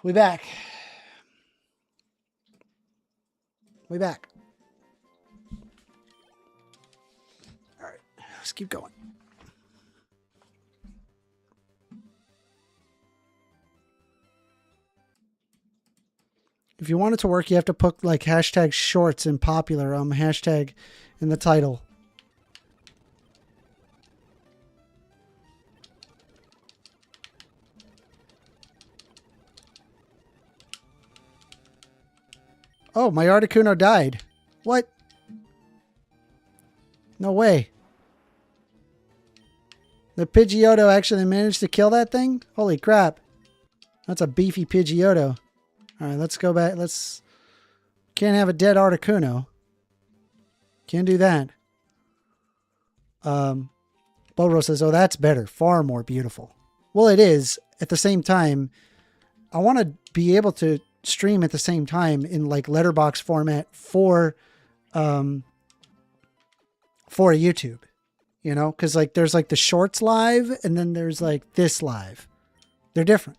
We back. We back. All right, let's keep going. If you want it to work, you have to put like hashtag shorts and popular hashtag in the title. Oh, my Articuno died. What? No way. The Pidgeotto actually managed to kill that thing? Holy crap. That's a beefy Pidgeotto. All right, let's go back. Can't have a dead Articuno. Can't do that. Boro says, oh, that's better. Far more beautiful. Well, it is. At the same time, I want to be able to stream at the same time in like letterbox format for YouTube, you know, because like there's like the shorts live and then there's like this live. They're different.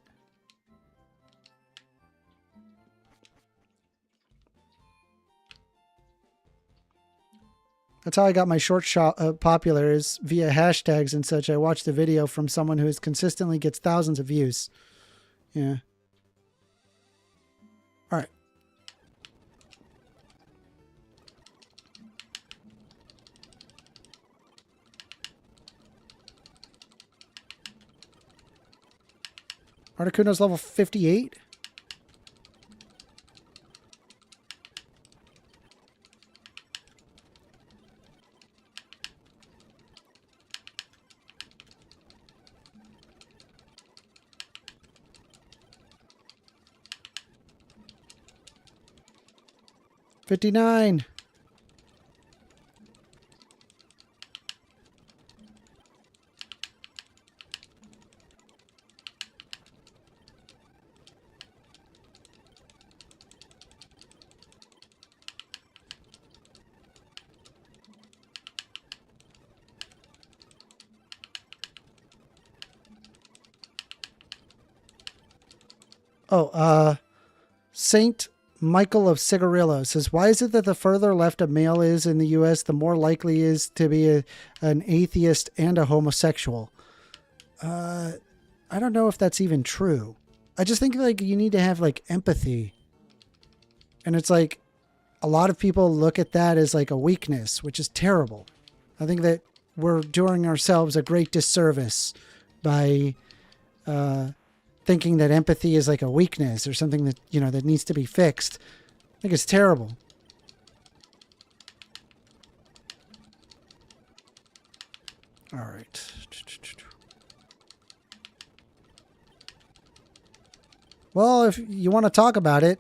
That's how I got my short shot popular, is via hashtags and such. I watched the video from someone who consistently gets thousands of views. Yeah. All right. Articuno's level 58. $59. Oh, Saint Michael of Cigarillo says, why is it that the further left a male is in the U.S., the more likely he is to be an atheist and a homosexual? I don't know if that's even true. I just think like you need to have like empathy. And it's like a lot of people look at that as like a weakness, which is terrible. I think that we're doing ourselves a great disservice by thinking that empathy is like a weakness or something that, you know, that needs to be fixed. I think it's terrible. All right. Well, if you want to talk about it,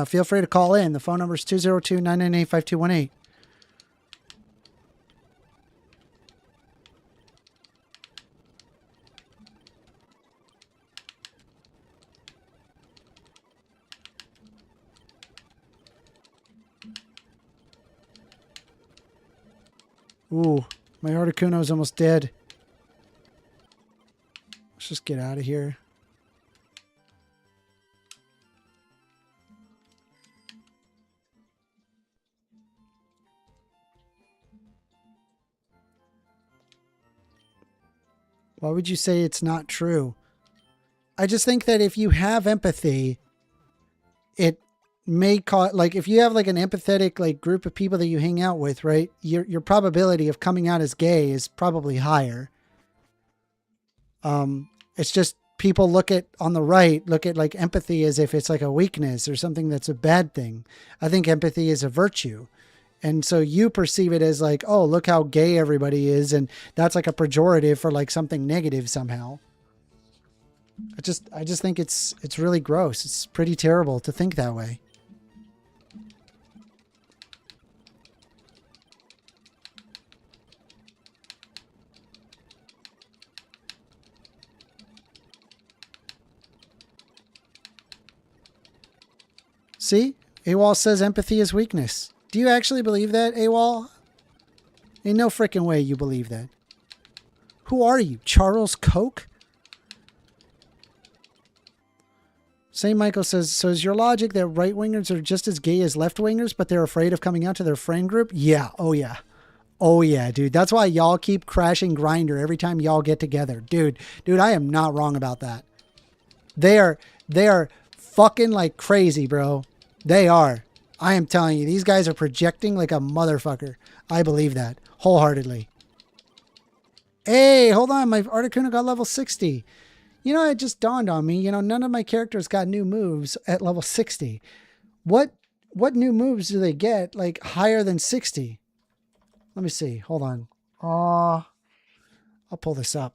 feel free to call in. The phone number is 202-998-5218. Ooh, my Articuno is almost dead. Let's just get out of here. Why would you say it's not true? I just think that if you have empathy, it may cause, like, if you have like an empathetic like group of people that you hang out with, right? Your probability of coming out as gay is probably higher. It's just people look at like empathy as if it's like a weakness or something that's a bad thing. I think empathy is a virtue. And so you perceive it as like, oh, look how gay everybody is. And that's like a pejorative for like something negative somehow. I just think it's really gross. It's pretty terrible to think that way. See? AWOL says empathy is weakness. Do you actually believe that, AWOL? Ain't no freaking way you believe that. Who are you? Charles Koch? St. Michael says, so is your logic that right-wingers are just as gay as left-wingers, but they're afraid of coming out to their friend group? Yeah. Oh, yeah. Oh, yeah, dude. That's why y'all keep crashing Grindr every time y'all get together. Dude, I am not wrong about that. They are fucking like crazy, bro. They are. I am telling you, these guys are projecting like a motherfucker. I believe that wholeheartedly. Hey, hold on. My Articuno got level 60. You know, it just dawned on me, you know, none of my characters got new moves at level 60. What new moves do they get like higher than 60? Let me see. Hold on. I'll pull this up.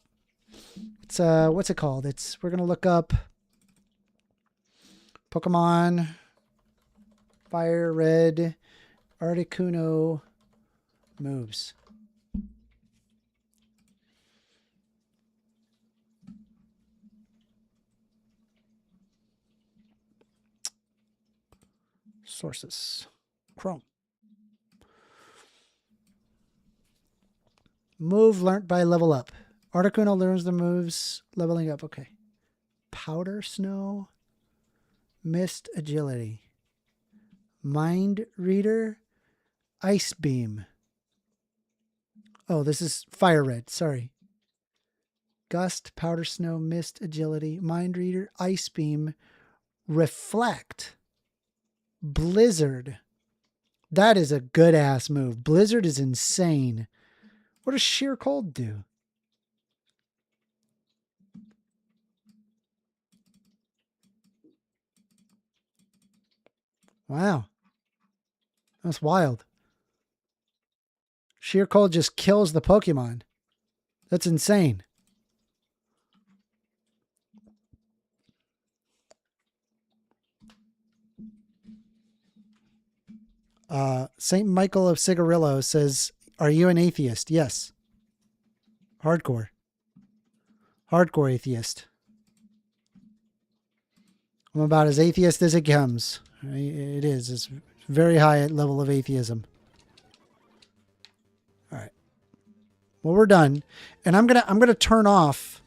It's what's it called? We're going to look up Pokemon Fire Red Articuno moves. Sources. Chrome. Move learnt by level up. Articuno learns the moves leveling up. Okay. Powder Snow. Mist Agility. Mind Reader. Ice Beam. Oh, this is Fire Red. Sorry. Gust, Powder Snow, Mist, Agility, Mind Reader, Ice Beam, Reflect, Blizzard. That is a good ass move. Blizzard is insane. What does Sheer Cold do? Wow. That's wild. Sheer Cold just kills the Pokemon. That's insane. St. Michael of Cigarillo says, are you an atheist? Yes. Hardcore. Hardcore atheist. I'm about as atheist as it comes. It is. It's very high level of atheism. All right. Well, we're done. And I'm gonna turn off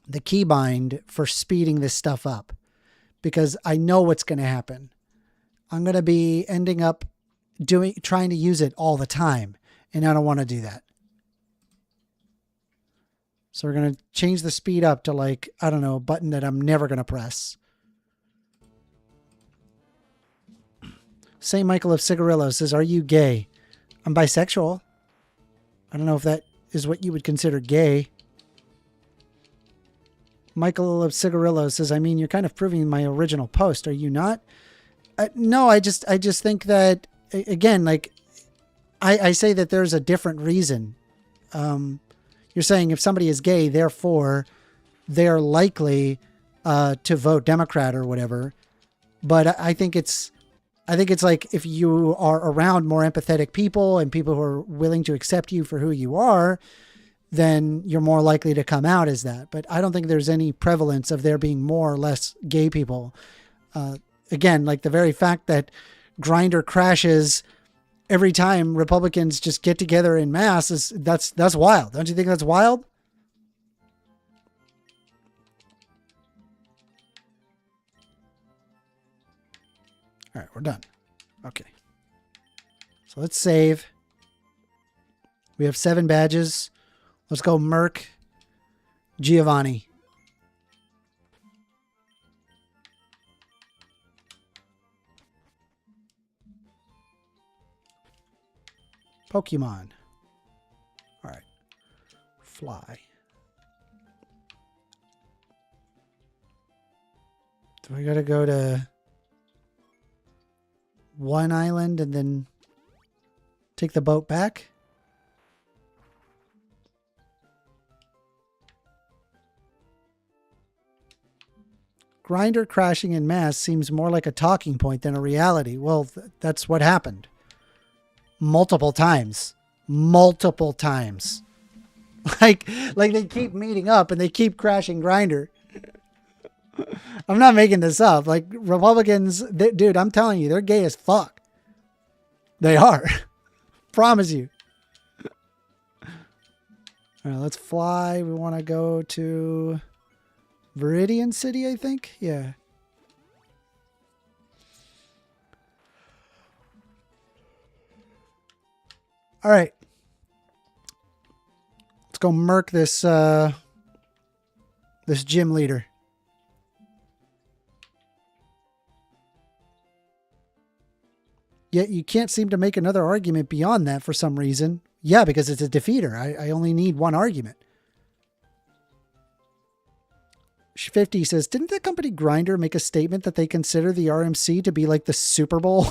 the keybind for speeding this stuff up because I know what's gonna happen. I'm gonna be ending up trying to use it all the time, and I don't want to do that. So we're gonna change the speed up to like, I don't know, a button that I'm never gonna press. St. Michael of Cigarillo says, are you gay? I'm bisexual. I don't know if that is what you would consider gay. Michael of Cigarillo says, I mean, you're kind of proving my original post. Are you not? No, I just think that, again, like I say that there's a different reason. You're saying if somebody is gay, therefore they're likely to vote Democrat or whatever. But I think it's like if you are around more empathetic people and people who are willing to accept you for who you are, then you're more likely to come out as that. But I don't think there's any prevalence of there being more or less gay people. Again, like the very fact that Grindr crashes every time Republicans just get together in mass that's wild. Don't you think that's wild? All right, we're done. Okay. So let's save. We have 7 badges. Let's go Merc Giovanni. Pokemon. All right. Fly. Do we got to go to one island and then take the boat back? Grindr crashing in mass seems more like a talking point than a reality. Well, that's what happened. Multiple times. Like they keep meeting up and they keep crashing Grindr. I'm not making this up. Like Republicans, dude, I'm telling you, they're gay as fuck. They are. Promise you. All right, let's fly. We want to go to Viridian City, I think. Yeah. All right. Let's go murk this this gym leader. Yet you can't seem to make another argument beyond that for some reason. Yeah, because it's a defeater. I only need one argument. 50 says, didn't the company Grindr make a statement that they consider the RMC to be like the Super Bowl?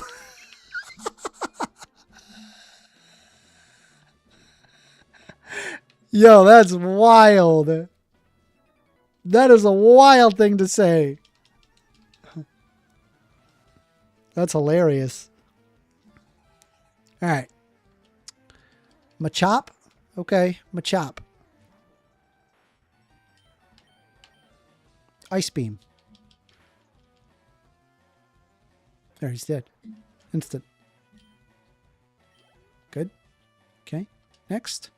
Yo, that's wild. That is a wild thing to say. That's hilarious. All right. Machop? Okay, Machop. Ice beam. There, he's dead. Instant. Good. Okay. Next.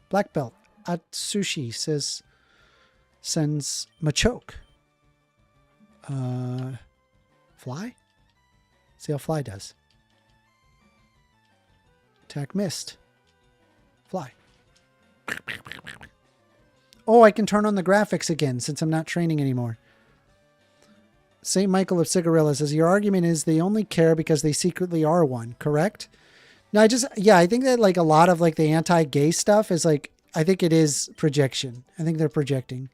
Black belt. Atsushi sends Machoke. Fly? See how fly does. Attack missed. Fly. Oh, I can turn on the graphics again since I'm not training anymore. St. Michael of Cigarilla says, your argument is they only care because they secretly are one, correct? No, I think that like a lot of like the anti-gay stuff is like, I think it is projection. I think they're projecting.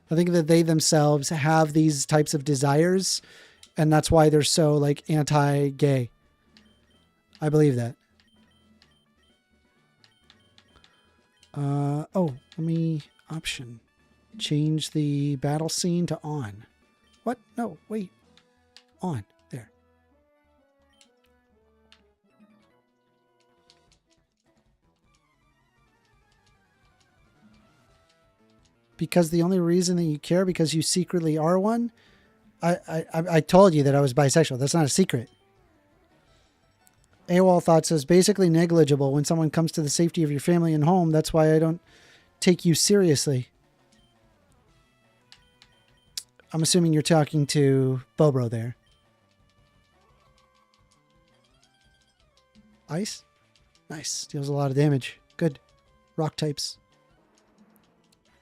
I think that they themselves have these types of desires and that's why they're so like anti-gay. I believe that. Let me option. Change the battle scene to on. What? No, wait. On. There. Because the only reason that you care because you secretly are one? I told you that I was bisexual. That's not a secret. AOL Thought says, basically negligible when someone comes to the safety of your family and home. That's why I don't take you seriously. I'm assuming you're talking to Bobro there. Ice? Nice. Deals a lot of damage. Good. Rock types.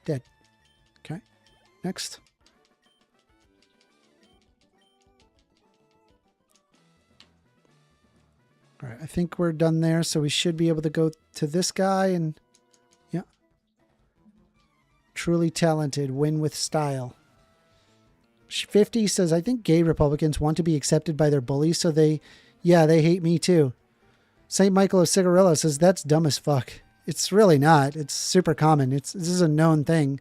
Dead. Okay. Next. All right, I think we're done there, so we should be able to go to this guy and, yeah. Truly talented, win with style. 50 says, I think gay Republicans want to be accepted by their bullies, so they hate me too. St. Michael of Cigarillo says, that's dumb as fuck. It's really not. It's super common. This is a known thing.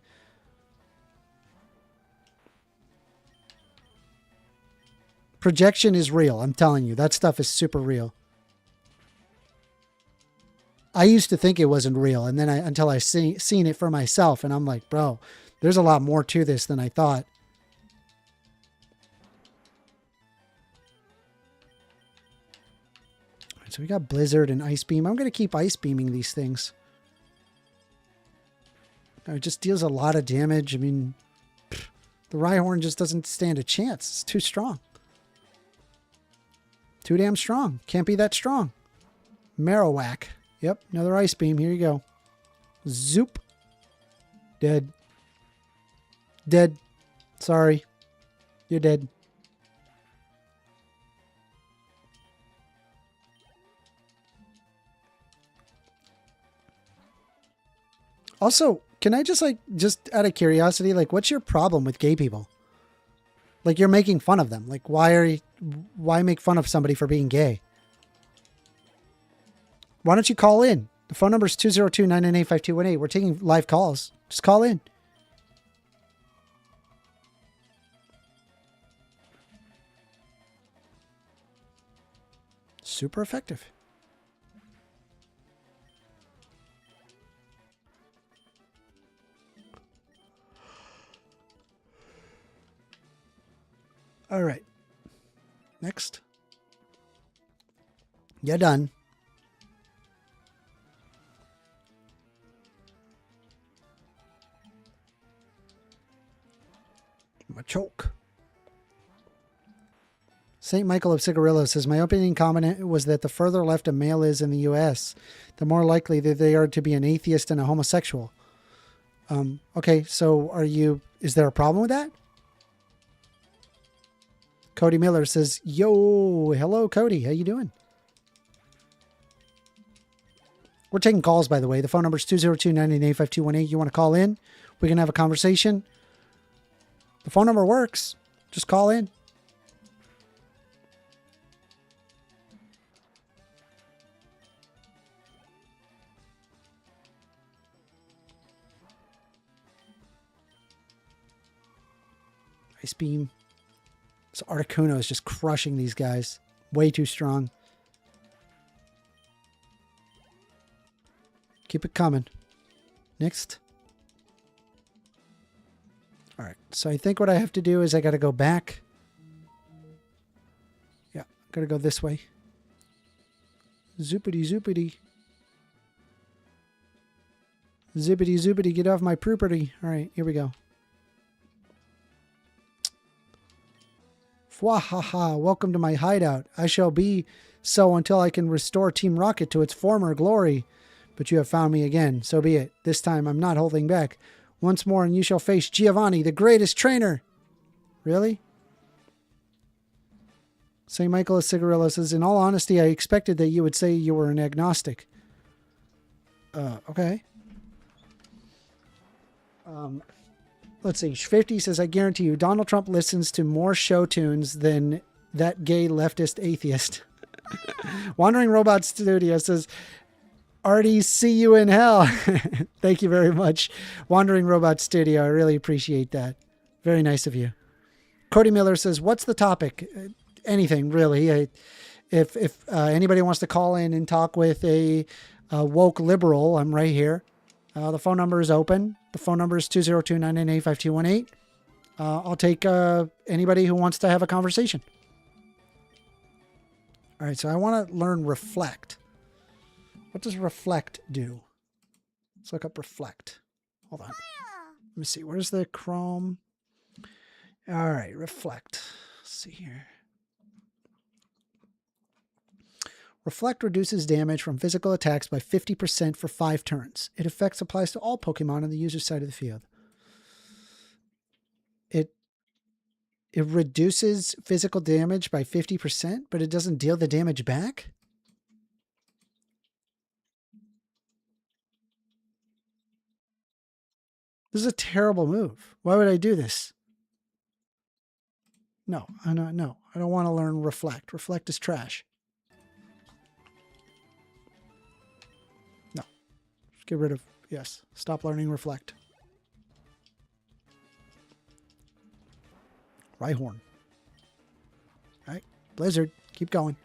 Projection is real. I'm telling you, that stuff is super real. I used to think it wasn't real, and then until I seen it for myself, and I'm like, bro, there's a lot more to this than I thought. All right, so we got Blizzard and Ice Beam. I'm going to keep Ice Beaming these things. It just deals a lot of damage. I mean, the Rhyhorn just doesn't stand a chance. It's too strong. Too damn strong. Can't be that strong. Marowak. Yep, another Ice Beam. Here you go. Zoop. Dead. Dead. Sorry. You're dead. Also, can I just out of curiosity, like, what's your problem with gay people? Like, you're making fun of them. Like, why make fun of somebody for being gay? Why don't you call in? The phone number is 202-998-5218. We're taking live calls. Just call in. Super effective. All right. Next. You're done. Machoke. St. Michael of Cigarillo says, my opening comment was that the further left a male is in the U.S., the more likely that they are to be an atheist and a homosexual. Okay, so is there a problem with that? Cody Miller says, yo, hello, Cody. How you doing? We're taking calls, by the way. The phone number is 202-998-5218. You want to call in? We can have a conversation. The phone number works. Just call in. Ice beam. This Articuno is just crushing these guys. Way too strong. Keep it coming. Next. All right. So I think what I have to do is I got to go back. Yeah. Got to go this way. Zoopity zoopity. Zippity zoopity. Get off my property. All right. Here we go. Fwahaha, welcome to my hideout. I shall be so until I can restore Team Rocket to its former glory. But you have found me again, so be it. This time I'm not holding back. Once more and you shall face Giovanni, the greatest trainer. Really? St. Michael of Cigarillo says, in all honesty, I expected that you would say you were an agnostic. Okay. Let's see. 50 says, I guarantee you, Donald Trump listens to more show tunes than that gay leftist atheist. Wandering Robot Studio says, Artie, see you in hell. Thank you very much, Wandering Robot Studio. I really appreciate that. Very nice of you. Cody Miller says, what's the topic? Anything, really. If anybody wants to call in and talk with a woke liberal, I'm right here. The phone number is open. The phone number is 202-998-5218. I'll take anybody who wants to have a conversation. All right, so I want to learn reflect. What does reflect do? Let's look up reflect. Hold on. Let me see. Where's the Chrome? All right, reflect. Let's see here. Reflect reduces damage from physical attacks by 50% for 5 turns. It effect applies to all Pokemon on the user's side of the field. It reduces physical damage by 50%, but it doesn't deal the damage back? This is a terrible move. Why would I do this? No, I don't want to learn reflect. Reflect is trash. No. Just get rid of, yes. Stop learning reflect. Rhyhorn. All right. Blizzard. Keep going.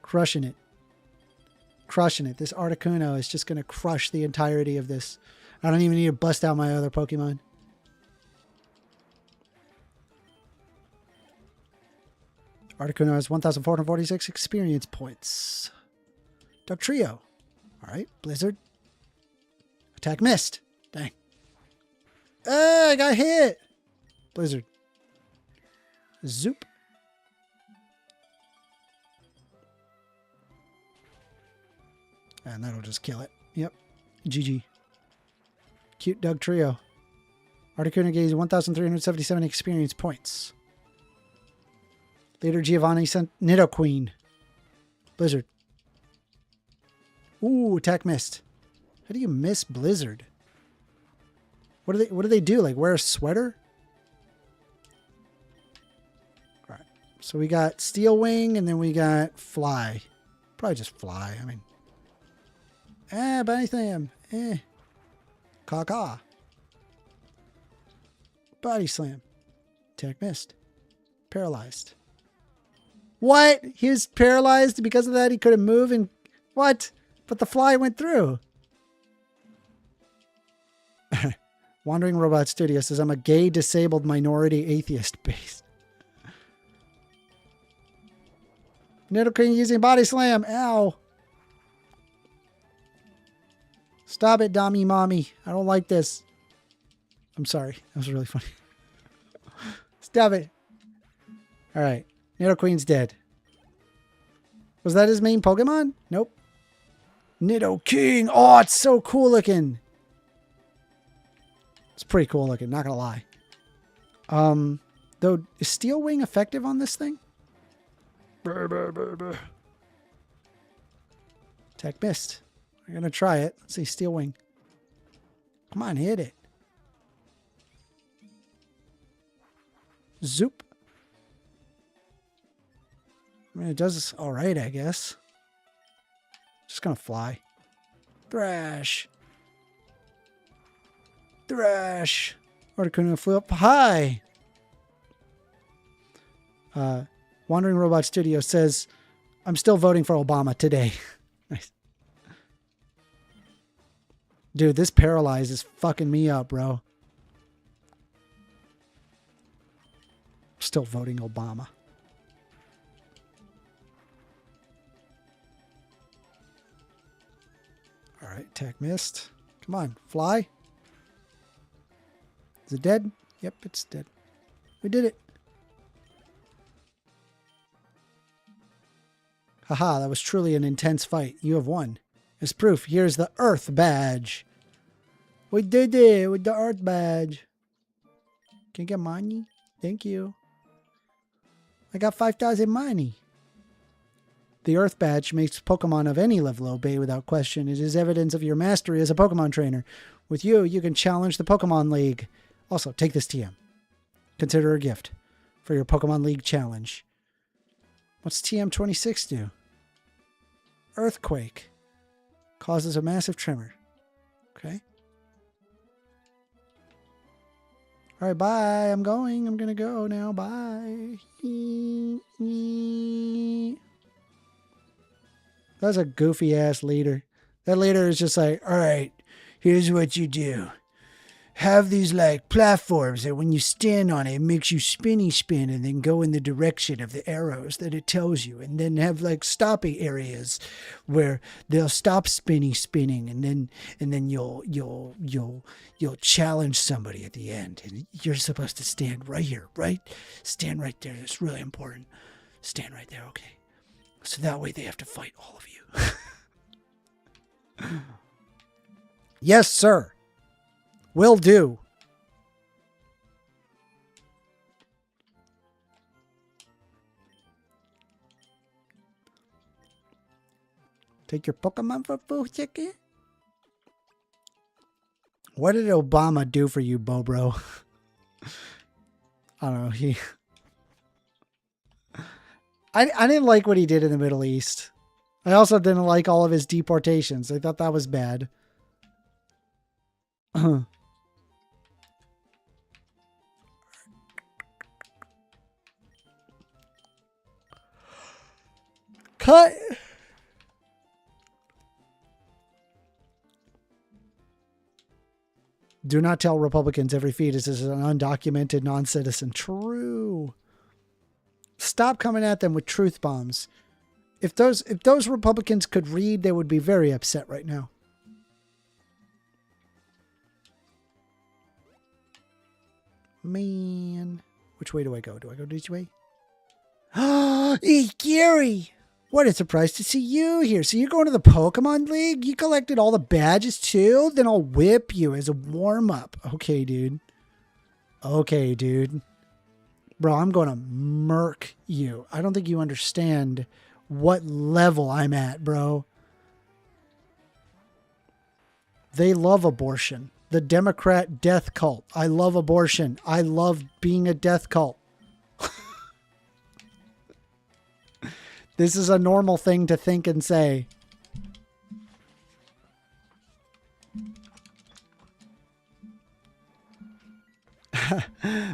Crushing it. Crushing it. This Articuno is just going to crush the entirety of this. I don't even need to bust out my other Pokemon. Articuno has 1,446 experience points. Dugtrio. All right. Blizzard. Attack missed. Dang. I got hit. Blizzard. Zoop. And that'll just kill it. Yep. GG. Cute Dugtrio. Articuno gains 1,377 experience points. Later, Giovanni sent Nidoqueen. Blizzard. Ooh, attack missed. How do you miss Blizzard? What do they do? Like wear a sweater? All right. So we got Steel Wing and then we got Fly. Probably just Fly. I mean. Body Slam. Caw-caw. Body Slam. Attack missed. Paralyzed. What? He was paralyzed because of that? He couldn't move and... What? But the fly went through. Wandering Robot Studio says, I'm a gay, disabled, minority atheist based. Nidoqueen using Body Slam. Ow. Stop it, Dommy Mommy. I don't like this. I'm sorry. That was really funny. Stop it. All right. Nidoqueen's dead. Was that his main Pokemon? Nope. Nidoking. Oh, it's so cool looking. It's pretty cool looking, not gonna lie. Though, is Steel Wing effective on this thing? Attack missed. We're gonna try it. Let's see, Steel Wing. Come on, hit it. Zoop. I mean, it does all right, I guess. Just gonna fly. Thrash. Thrash. Articuno flew up high. Wandering Robot Studio says, I'm still voting for Obama today. Nice. Dude, this Paralyze is fucking me up, bro. Still voting Obama. All right, attack missed. Come on, fly. Is it dead? Yep, it's dead. We did it. Haha, that was truly an intense fight. You have won. As proof, here's the Earth Badge. We did it with the Earth Badge. Can you get money? Thank you. I got 5,000 money. The Earth Badge makes Pokemon of any level obey without question. It is evidence of your mastery as a Pokemon trainer. With you, you can challenge the Pokemon League. Also, take this TM. Consider a gift for your Pokemon League challenge. What's TM26 do? Earthquake. Causes a massive tremor. Okay. All right, bye. I'm going. I'm going to go now. Bye. That's a goofy-ass leader. That leader is just like, all right, here's what you do. Have these, like, platforms that when you stand on it, it makes you spinny spin and then go in the direction of the arrows that it tells you. And then have, like, stopping areas where they'll stop spinning and then you'll challenge somebody at the end. And you're supposed to stand right here, right? Stand right there. That's really important. Stand right there, okay. So that way they have to fight all of you. Yes, sir. Will do. Take your Pokemon for food, chicken? What did Obama do for you, Bobro? I don't know. I didn't like what he did in the Middle East. I also didn't like all of his deportations. I thought that was bad. Cut. Do not tell Republicans every fetus is an undocumented non-citizen. True. Stop coming at them with truth bombs. If those Republicans could read, they would be very upset right now. Man. Which way do I go? Do I go this way? Hey, Gary! What a surprise to see you here. So you're going to the Pokemon League? You collected all the badges too? Then I'll whip you as a warm-up. Okay, dude. Okay, dude. Bro, I'm going to murk you. I don't think you understand what level I'm at, bro. They love abortion. The Democrat death cult. I love abortion. I love being a death cult. This is a normal thing to think and say.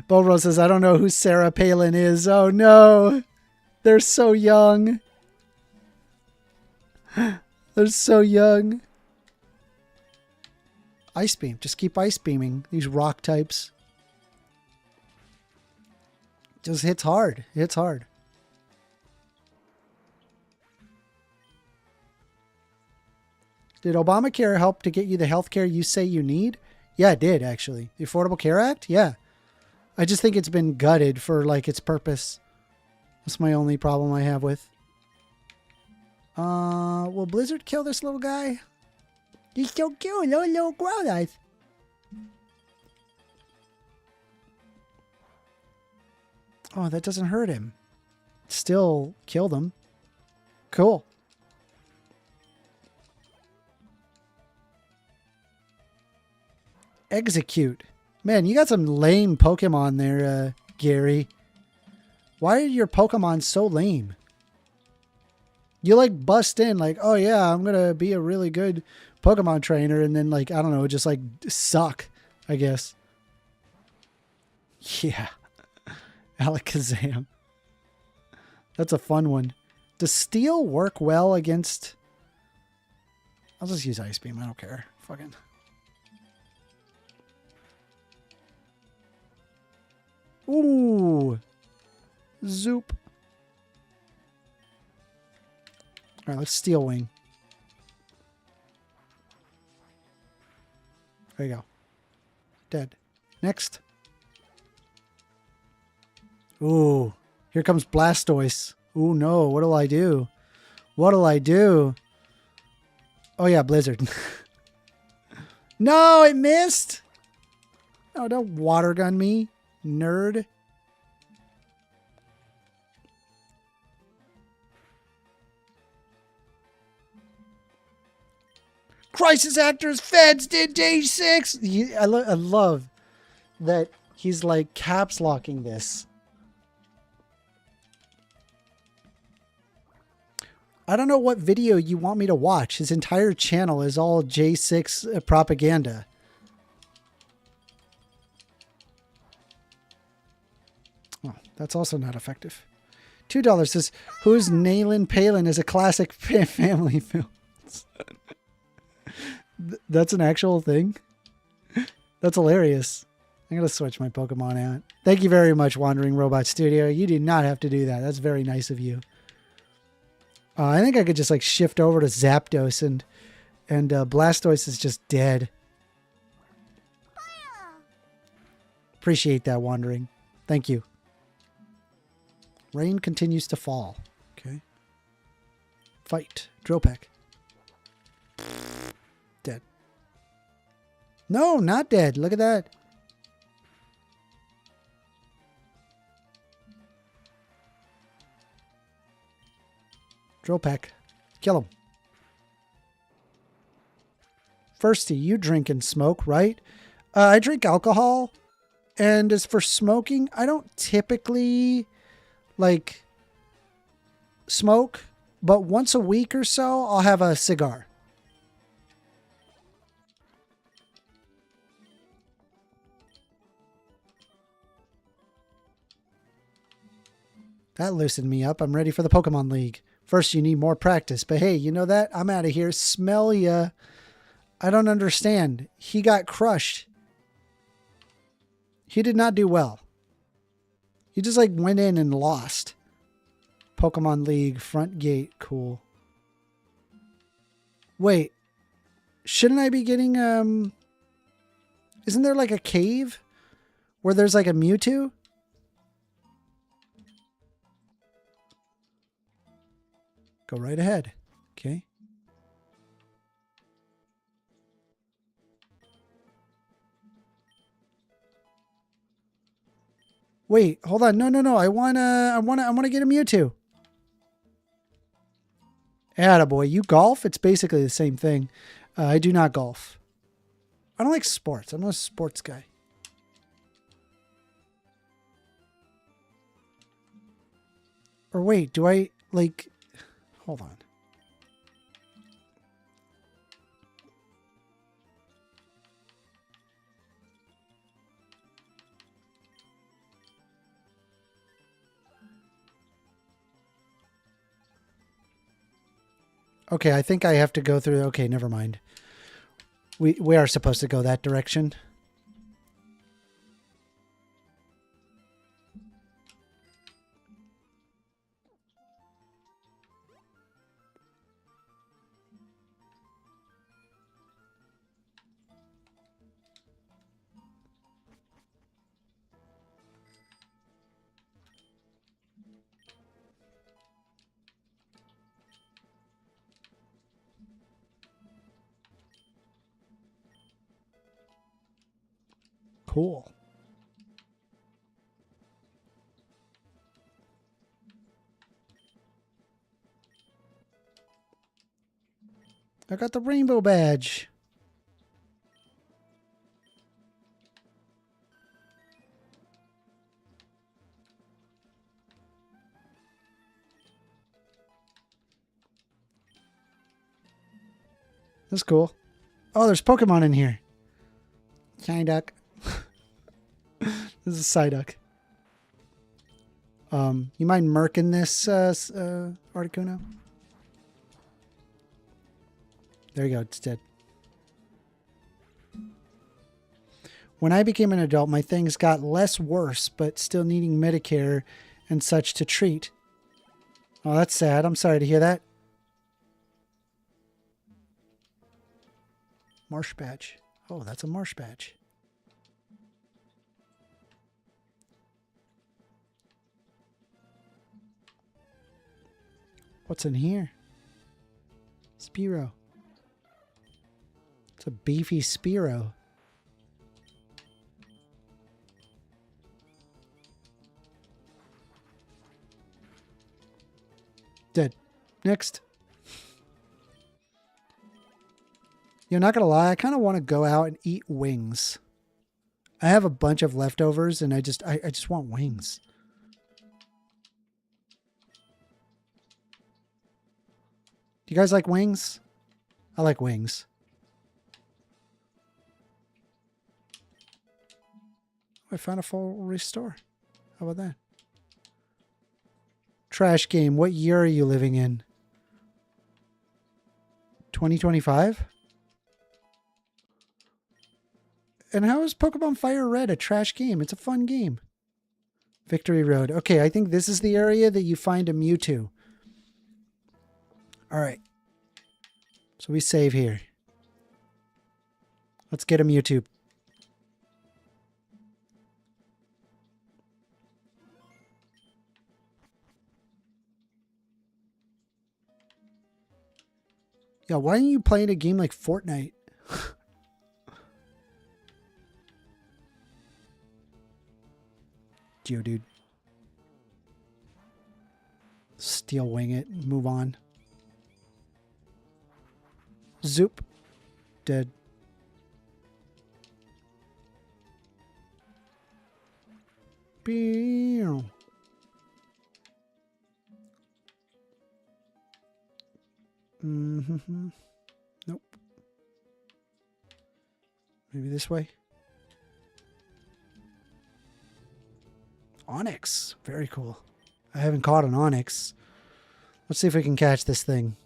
Bobro says, I don't know who Sarah Palin is. Oh no. They're so young. They're so young. Ice beam. Just keep ice beaming these rock types. Just hits hard. Hits hard. Did Obamacare help to get you the health care you say you need? Yeah, it did, actually. The Affordable Care Act? Yeah. I just think it's been gutted for, like, its purpose. That's my only problem I have with. Will Blizzard kill this little guy? He's so cute, little grown eyes. Oh, that doesn't hurt him. Still killed him. Cool. Execute. Man, you got some lame Pokemon there, Gary. Why are your Pokemon so lame? You like bust in like, oh yeah, I'm going to be a really good Pokemon trainer. And then like, I don't know, just like suck, I guess. Yeah. Alakazam. That's a fun one. Does Steel work well against... I'll just use Ice Beam. I don't care. Fucking... Ooh. Zoop. Alright, let's Steel Wing. There you go. Dead. Next. Ooh. Here comes Blastoise. Ooh, no. What'll I do? What'll I do? Oh, yeah, Blizzard. No, it missed. Oh, don't water gun me, nerd. Crisis Actors Feds did day 6. I love that he's like caps locking this. I don't know what video you want me to watch. His entire channel is all J6 propaganda. Oh, that's also not effective. $2 says, who's Nailin' Palin is a classic family film. That's an actual thing? That's hilarious. I'm going to switch my Pokemon out. Thank you very much, Wandering Robot Studio. You did not have to do that. That's very nice of you. I think I could just like shift over to Zapdos and Blastoise is just dead. Appreciate that, Wandering. Thank you. Rain continues to fall. Okay. Fight. Dropek. Dead. No, not dead. Look at that. Dropek. Kill him. Firsty, you drink and smoke, right? I drink alcohol. And as for smoking, I don't typically like smoke, but once a week or so, I'll have a cigar. That loosened me up. I'm ready for the Pokemon League. First, you need more practice. But hey, you know that? I'm out of here. Smell ya. I don't understand. He got crushed. He did not do well. He just like went in and lost. Pokemon League front gate. Cool. Wait. Shouldn't I be getting... Isn't there like a cave where there's like a Mewtwo? Go right ahead. Okay. Wait, hold on. No. I wanna get a Mewtwo. Attaboy. You golf? It's basically the same thing. I do not golf. I don't like sports. I'm not a sports guy. Or wait, do I like... Hold on. Okay, I think I have to go through... Okay, never mind. We are supposed to go that direction. Cool. I got the rainbow badge. That's cool. Oh, there's Pokemon in here. Psyduck. This is Psyduck. You mind murking this, Articuno? There you go. It's dead. When I became an adult, my things got less worse, but still needing Medicare and such to treat. Oh, that's sad. I'm sorry to hear that. Marsh badge. Oh, that's a marsh badge. What's in here? Spearow. It's a beefy Spearow. Dead. Next. You're not gonna lie, I kind of want to go out and eat wings. I have a bunch of leftovers and I just want wings. Do you guys like wings? I like wings. I found a full restore. How about that? Trash game. What year are you living in? 2025? And how is Pokemon Fire Red a trash game? It's a fun game. Victory Road. Okay, I think this is the area that you find a Mewtwo. All right. So we save here. Let's get a Mewtwo. Yeah, why aren't you playing a game like Fortnite? Geodude. Steel wing it. Move on. Zoop. Dead. Pew. Mm-hmm. Nope. Maybe this way. Onyx. Very cool. I haven't caught an Onyx. Let's see if we can catch this thing.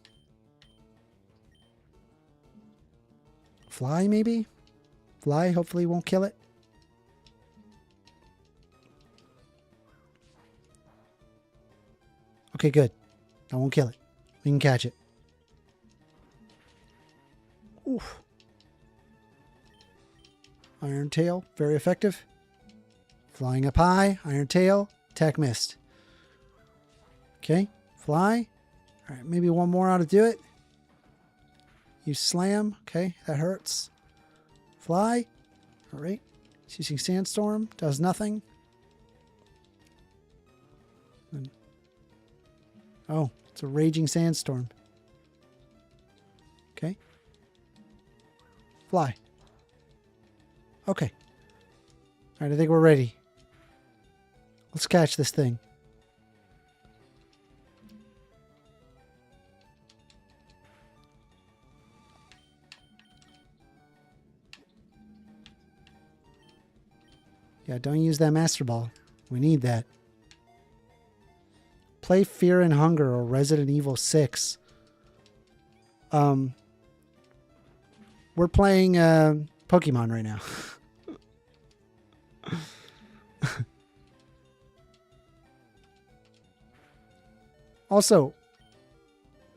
Fly, maybe? Fly, hopefully won't kill it. Okay, good. I won't kill it. We can catch it. Oof. Iron Tail, very effective. Flying up high, Iron Tail, attack missed. Okay, fly. All right, maybe one more ought to do it. Use Slam. Okay, that hurts. Fly. All right. He's using Sandstorm. Does nothing. Oh, it's a Raging Sandstorm. Okay. Fly. Okay. All right, I think we're ready. Let's catch this thing. Yeah, don't use that Master Ball. We need that. Play Fear and Hunger or Resident Evil 6. We're playing Pokemon right now. Also,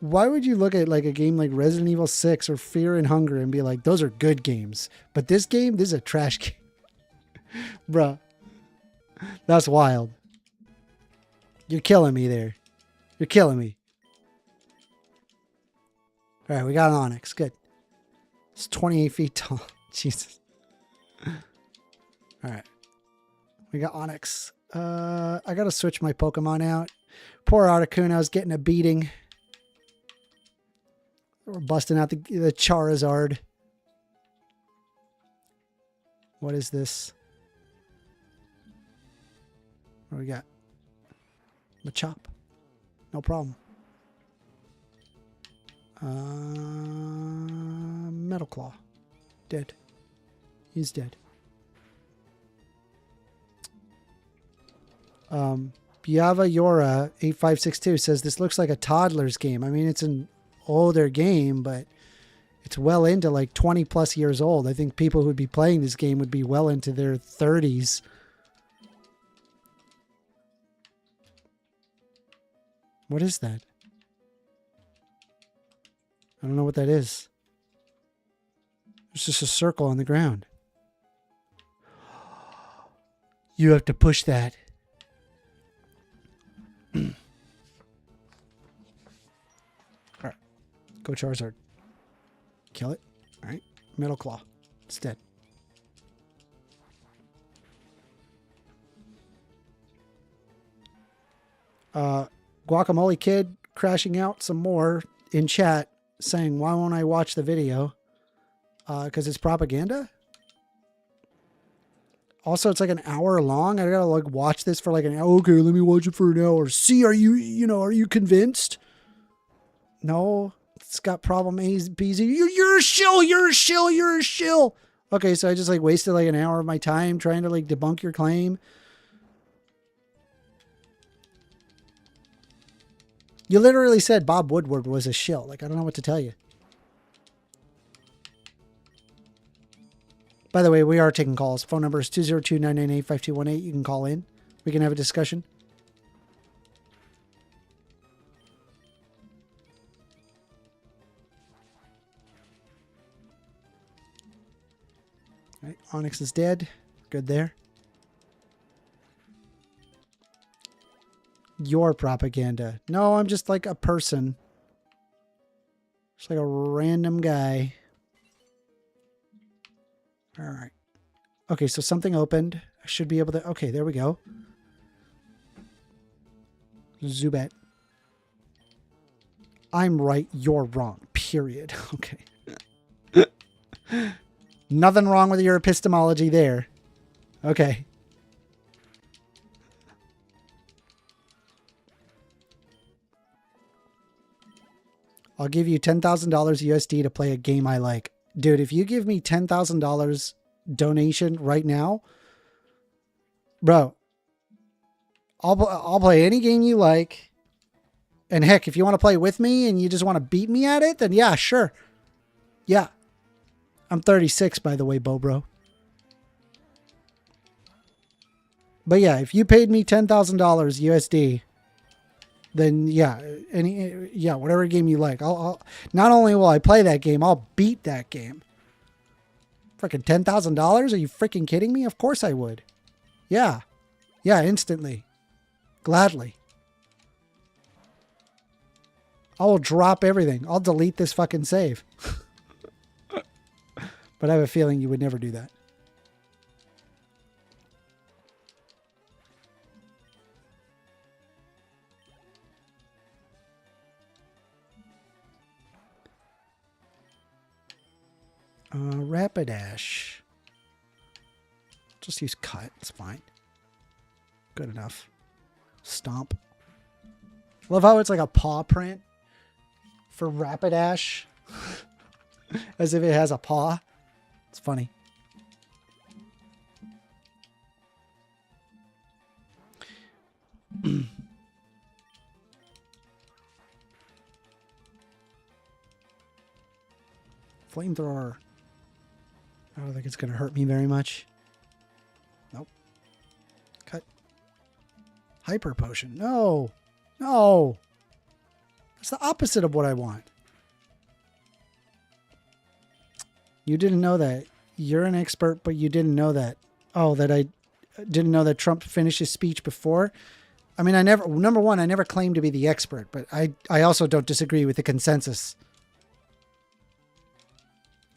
why would you look at like a game like Resident Evil 6 or Fear and Hunger and be like, those are good games, but this is a trash game? Bruh. That's wild. You're killing me there. You're killing me. All right, we got an Onyx. Good. It's 28 feet tall. Jesus. All right. We got Onyx. I got to switch my Pokemon out. Poor Articuno's getting a beating. We're busting out the Charizard. What is this? What do we got? Machop. No problem. Metal Claw. Dead. He's dead. Biava Yora 8562 says this looks like a toddler's game. I mean, it's an older game, but it's well into like 20 plus years old. I think people who would be playing this game would be well into their 30s. What is that? I don't know what that is. It's just a circle on the ground. You have to push that. All right. Go Charizard. Kill it. All right. Metal Claw. It's dead. Guacamole Kid crashing out some more in chat saying, why won't I watch the video? Because it's propaganda? Also, it's like an hour long. I gotta like watch this for like an hour. Okay, let me watch it for an hour. See, are you convinced? No, it's got problem A's, B's. You're a shill. You're a shill. You're a shill. Okay, so I just like wasted like an hour of my time trying to like debunk your claim. You literally said Bob Woodward was a shill. Like, I don't know what to tell you. By the way, we are taking calls. Phone number is 202-998-5218. You can call in. We can have a discussion. All right, Onyx is dead. Good there. Your propaganda. No, I'm just like a person. Just like a random guy. All right. Okay, so something opened. I should be able to... Okay, there we go. Zubat. I'm right, you're wrong. Period. Okay. Nothing wrong with your epistemology there. Okay. I'll give you $10,000 USD to play a game I like. Dude, if you give me $10,000 donation right now, bro, I'll play any game you like. And heck, if you want to play with me and you just want to beat me at it, then yeah, sure. Yeah. I'm 36, by the way, Bobro. But yeah, if you paid me $10,000 USD, then yeah, whatever game you like. I'll not only will I play that game, I'll beat that game. Freaking $10,000? Are you freaking kidding me? Of course I would. Yeah. Yeah, instantly. Gladly. I will drop everything. I'll delete this fucking save. But I have a feeling you would never do that. Rapidash. Just use cut. It's fine. Good enough. Stomp. Love how it's like a paw print for Rapidash. As if it has a paw. It's funny. Flamethrower. I don't think it's going to hurt me very much. Nope. Cut. Hyper potion. No. No. It's the opposite of what I want. You didn't know that. You're an expert, but you didn't know that. Oh, that I didn't know that Trump finished his speech before. I mean, number one, I never claimed to be the expert, but I also don't disagree with the consensus.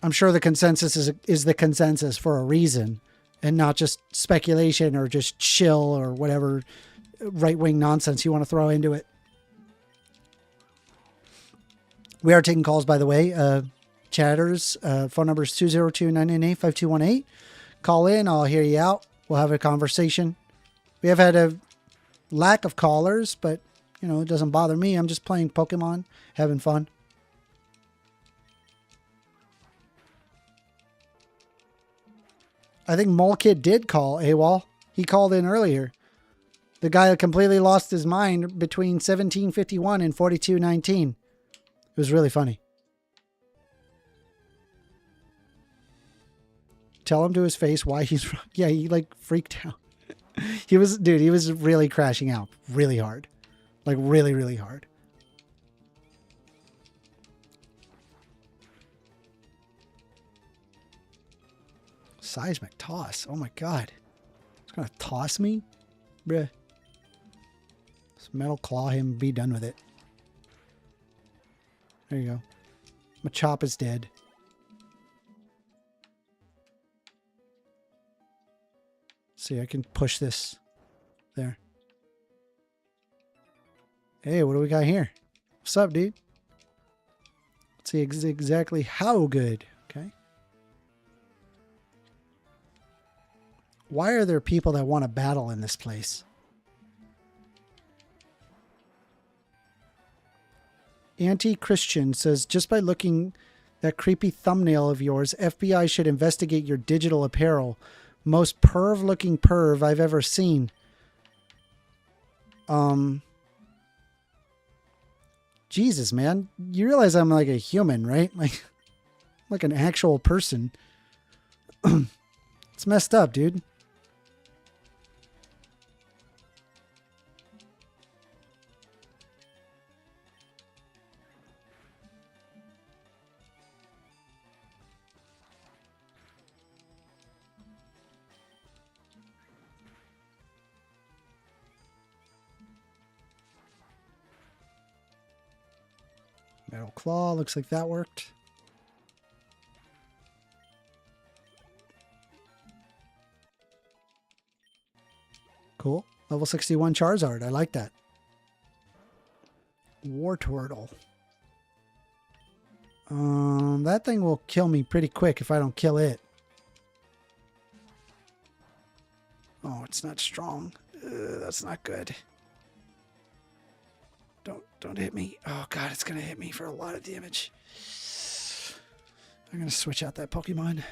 I'm sure the consensus is the consensus for a reason. and not just speculation or just chill or whatever right-wing nonsense you want to throw into it. We are taking calls, by the way. Chatters, phone number is 202-998-5218. Call in. I'll hear you out. We'll have a conversation. We have had a lack of callers, but, you know, it doesn't bother me. I'm just playing Pokemon, having fun. I think Mole Kid did call AWOL. He called in earlier. The guy completely lost his mind between 1751 and 4219. It was really funny. Tell him to his face why he's... Yeah, he like freaked out. He was really crashing out really hard. Like really, really hard. Seismic toss. Oh my God. It's going to toss me? Bruh. This metal claw him, be done with it. There you go. Machop is dead. See, I can push this there. Hey, what do we got here? What's up, dude? Let's see exactly how good. Okay. Why are there people that want to battle in this place? Anti-Christian says, just by looking that creepy thumbnail of yours, FBI should investigate your digital apparel. Most perv-looking perv I've ever seen. Jesus, man. You realize I'm like a human, right? Like an actual person. It's messed up, dude. Metal claw, looks like that worked. Cool. Level 61 Charizard. I like that. War Turtle. That thing will kill me pretty quick if I don't kill it. Oh, it's not strong. That's not good. Don't hit me. Oh God, it's gonna hit me for a lot of damage. I'm gonna switch out that Pokemon.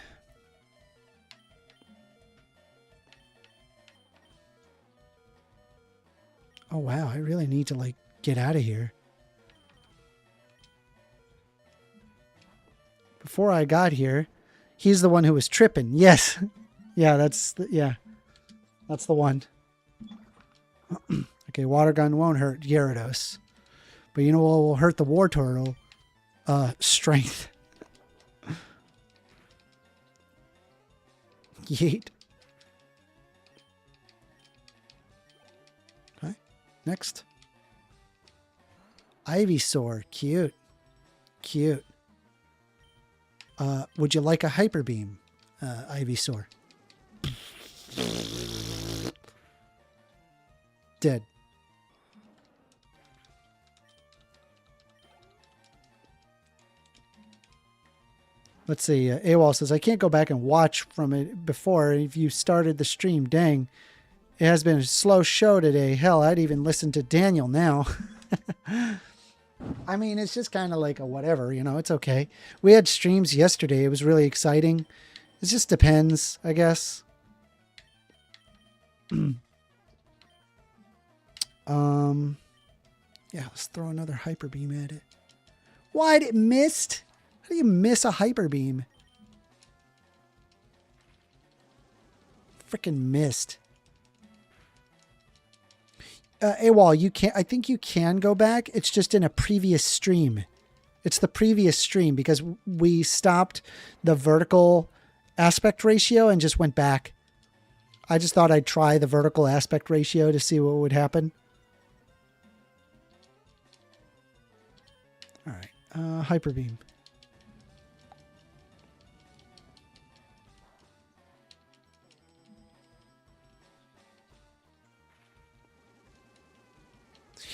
Oh wow, I really need to like get out of here. Before I got here, he's the one who was tripping. Yes. Yeah, that's the one. Okay, water gun won't hurt Gyarados. But you know what will hurt the War Turtle? Strength. Yeet. Okay, next. Ivysaur. Cute. Cute. Would you like a Hyper Beam, Ivysaur? Dead. Let's see. AWOL says, I can't go back and watch from it before. If you started the stream, dang. It has been a slow show today. Hell, I'd even listen to Daniel now. I mean, it's just kind of like a whatever, you know, it's okay. We had streams yesterday. It was really exciting. It just depends, I guess. Yeah, let's throw another Hyper Beam at it. What? It missed? How do you miss a Hyper Beam? Freaking missed. AWOL, you can't. I think you can go back. It's just in a previous stream. It's the previous stream because we stopped the vertical aspect ratio and just went back. I just thought I'd try the vertical aspect ratio to see what would happen. All right, Hyper Beam.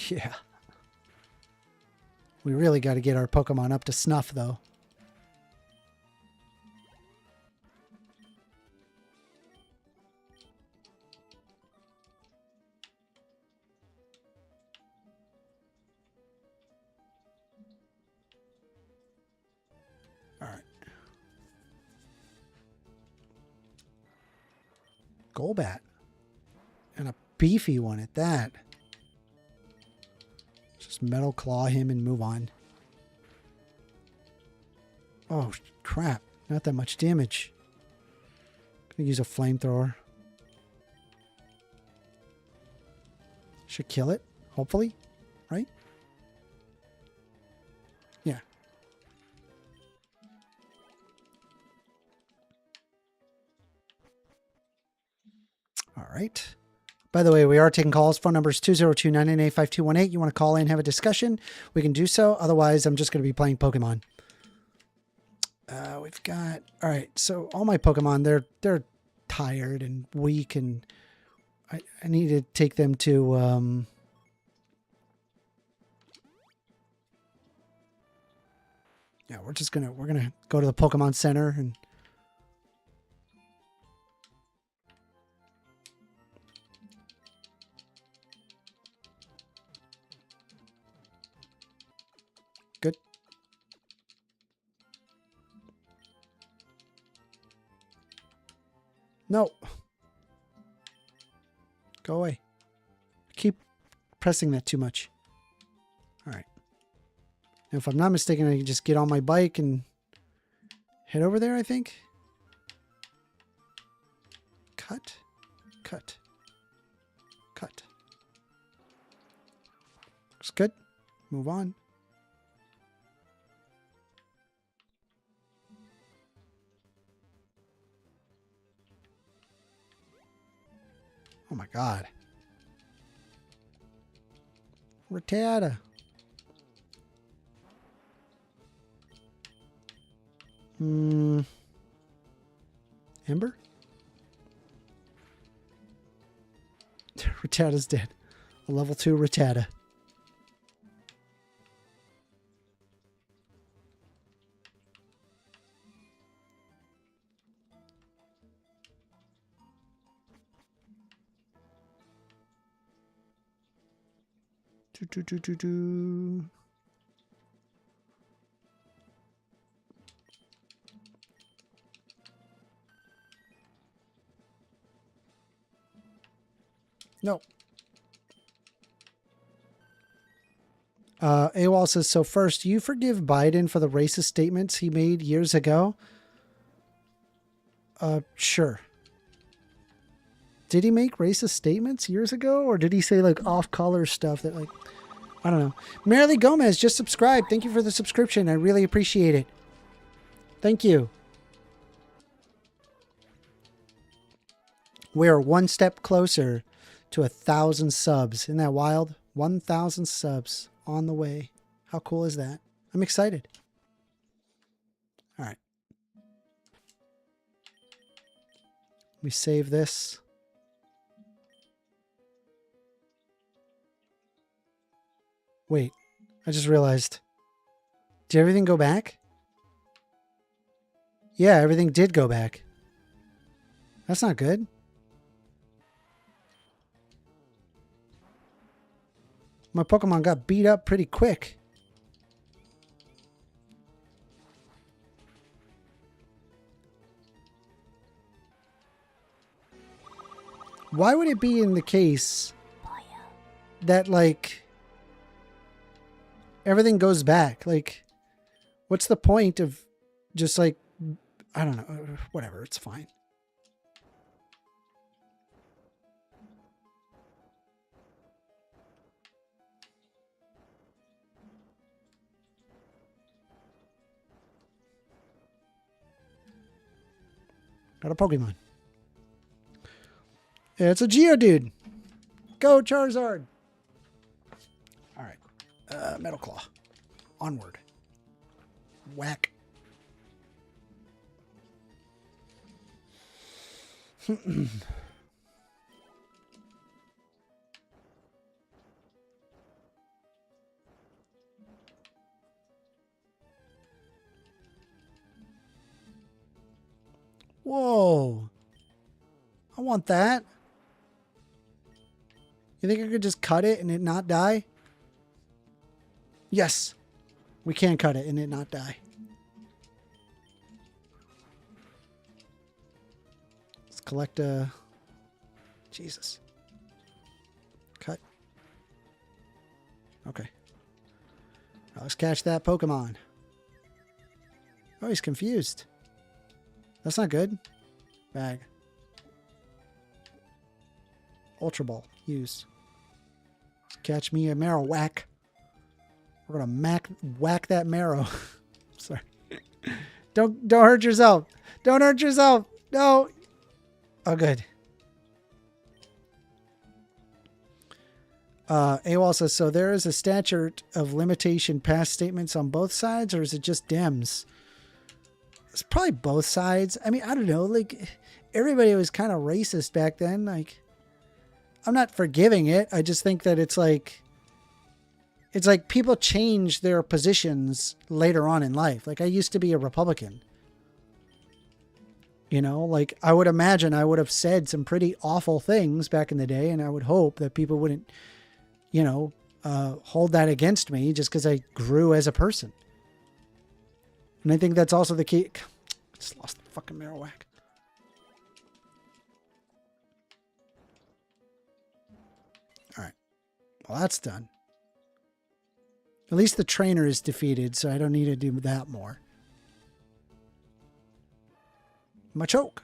Yeah. We really got to get our Pokemon up to snuff, though. All right. Golbat. And a beefy one at that. Just Metal Claw him and move on. Oh, crap. Not that much damage. Gonna use a flamethrower. Should kill it, hopefully. Right? Yeah. All right. By the way, we are taking calls. Phone number is 202-998-5218. You want to call in, have a discussion, we can do so. Otherwise, I'm just going to be playing Pokemon. We've got... All right, so all my Pokemon, they're tired and weak, and I need to take them to... Yeah, we're gonna go to the Pokemon Center and... Good. No. Go away. Keep pressing that too much. All right. Now, if I'm not mistaken, I can just get on my bike and head over there, I think. Cut. Cut. Cut. Looks good. Move on. Oh my God. Rattata. Ember? Rattata's dead. A level 2 Rattata. No. AWOL says, so first, do you forgive Biden for the racist statements he made years ago? Sure. Did he make racist statements years ago? Or did he say like off-color stuff that like, I don't know. Marilee Gomez just subscribed. Thank you for the subscription. I really appreciate it. Thank you. We're one step closer to 1,000 subs. Isn't that wild? 1,000 subs on the way. How cool is that? I'm excited. All right. Let me save this. Wait, I just realized. Did everything go back? Yeah, everything did go back. That's not good. My Pokemon got beat up pretty quick. Why would it be in the case that, like, everything goes back? Like, what's the point of just, like, I don't know, whatever, it's fine. Got a Pokemon. Yeah, it's a Geodude. Go Charizard. All right. Metal Claw. Onward. Whack. Whoa. I want that. You think I could just cut it and it not die? Yes. We can cut it and it not die. Let's collect a... Jesus. Cut. Okay. Now let's catch that Pokemon. Oh, he's confused. That's not good. Bag. Ultra Ball. Use. Let's catch me a Marowak. We're gonna whack that marrow. Sorry. Don't hurt yourself. Don't hurt yourself. No. Oh, good. AWOL says, so there is a statute of limitation past statements on both sides, or is it just Dems? It's probably both sides. I mean, I don't know. Like, everybody was kind of racist back then. Like, I'm not forgiving it. I just think that it's like people change their positions later on in life. Like, I used to be a Republican. You know, like, I would imagine I would have said some pretty awful things back in the day, and I would hope that people wouldn't, you know, hold that against me just because I grew as a person. And I think that's also the key. I just lost the fucking Marowak. All right. Well, that's done. At least the trainer is defeated, so I don't need to do that more. Machoke.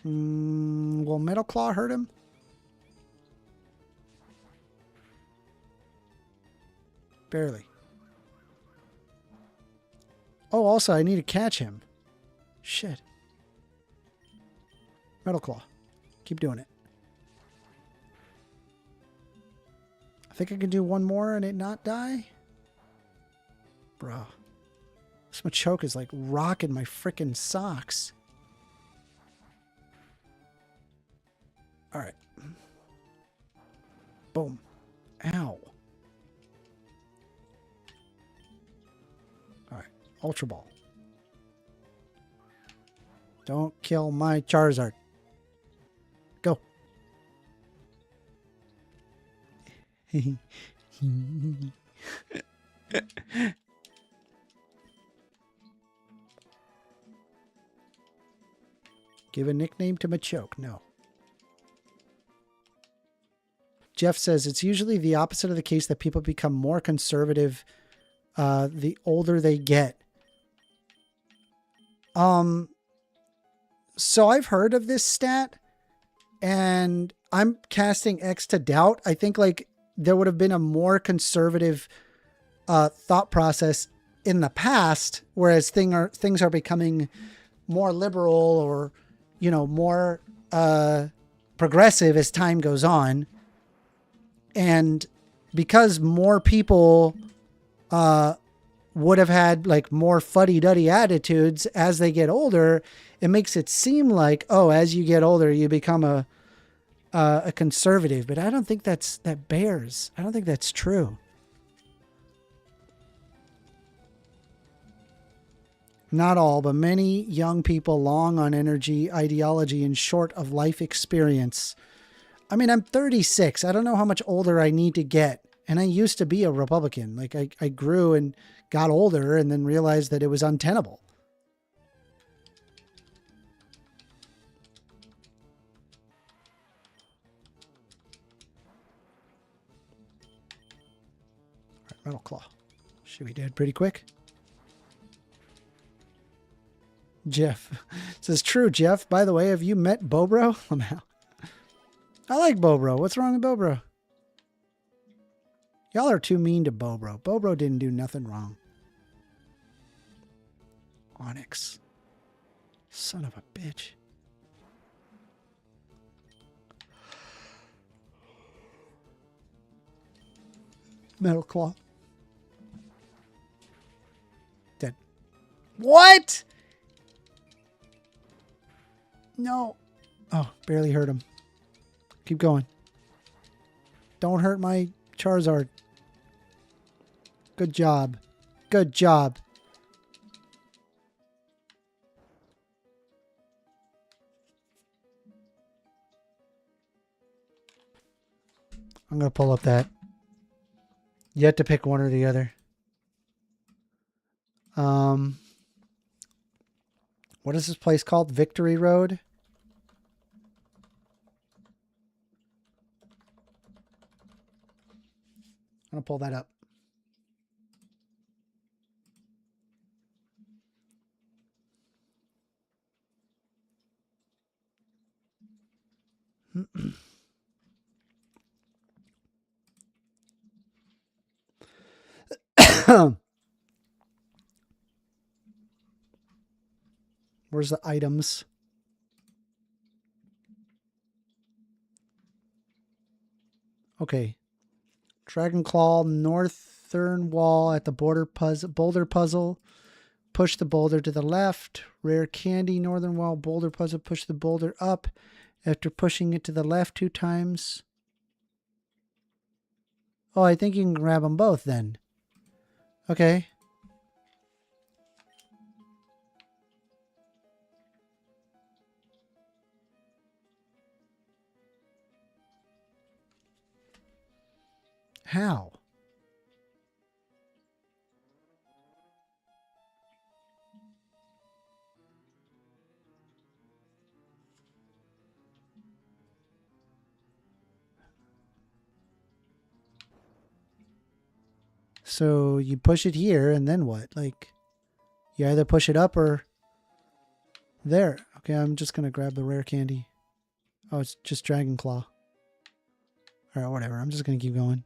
Will Metal Claw hurt him? Barely. Oh, also, I need to catch him. Shit. Metal Claw. Keep doing it. I think I can do one more and it not die. Bro. This Machoke is like rocking my freaking socks. All right. Boom. Ow. All right. Ultra Ball. Don't kill my Charizard. Go. Give a nickname to Machoke. No. Jeff says it's usually the opposite of the case that people become more conservative the older they get. So I've heard of this stat, and I'm casting X to doubt. I think like there would have been a more conservative thought process in the past, whereas things are becoming more liberal or, you know, more progressive as time goes on. And because more people would have had like more fuddy-duddy attitudes as they get older, it makes it seem like, oh, as you get older, you become a conservative. But I don't think that bears. I don't think that's true. Not all, but many young people long on energy, ideology, and short of life experience. I mean, I'm 36. I don't know how much older I need to get. And I used to be a Republican. Like I grew and got older and then realized that it was untenable. All right, Metal Claw. Should be dead pretty quick. Jeff says, true, Jeff. By the way, have you met Bobro? I like Bobro. What's wrong with Bobro? Y'all are too mean to Bobro. Bobro didn't do nothing wrong. Onyx. Son of a bitch. Metal Claw. Dead. What? No. Oh, barely hurt him. Keep going. Don't hurt my Charizard. Good job. Good job. I'm going to pull up that. You have to pick one or the other. What is this place called? Victory Road? I'm going to pull that up. Where's the items? Okay. Dragon Claw, northern wall at the boulder puzzle. Push the boulder to the left. Rare candy, northern wall, boulder puzzle. Push the boulder up after pushing it to the left 2 times. Oh, I think you can grab them both then. Okay. How? So you push it here and then what? Like, you either push it up or there. Okay, I'm just going to grab the rare candy. Oh, it's just Dragon Claw. All right, whatever. I'm just going to keep going.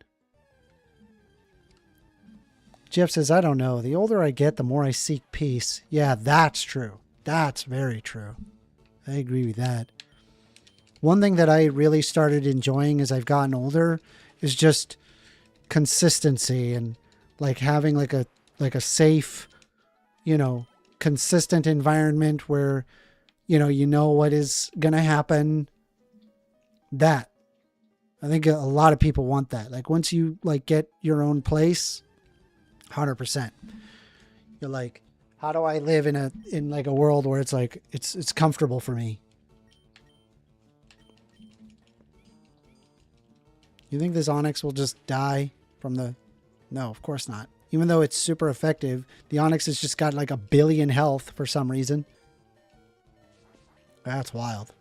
Jeff says, I don't know. The older I get, the more I seek peace. Yeah, that's true. That's very true. I agree with that. One thing that I really started enjoying as I've gotten older is just consistency and like having like a safe, consistent environment where, you know what is going to happen. That. I think a lot of people want that. Like once you like get your own place, 100%. You're like, how do I live in like a world where it's like it's comfortable for me? You think this Onyx will just die from the... No, of course not. Even though it's super effective, the Onyx has just got like 1 billion health for some reason. That's wild.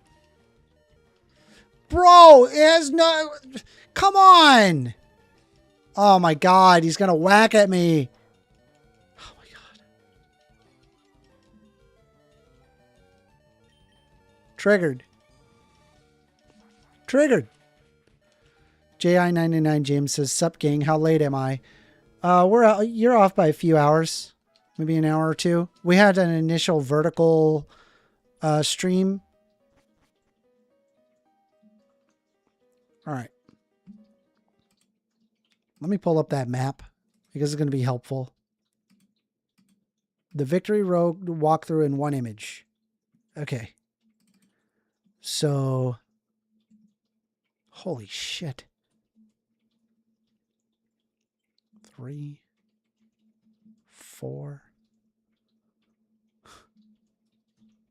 Bro, it has no... Come on! Oh my god, he's gonna whack at me. Oh my god. Triggered. Triggered. JI99 James says, sup gang, how late am I? You're off by a few hours. Maybe an hour or two. We had an initial vertical stream. All right. Let me pull up that map because it's going to be helpful. The Victory Road walkthrough in 1 image. Okay. So, holy shit. 3, 4.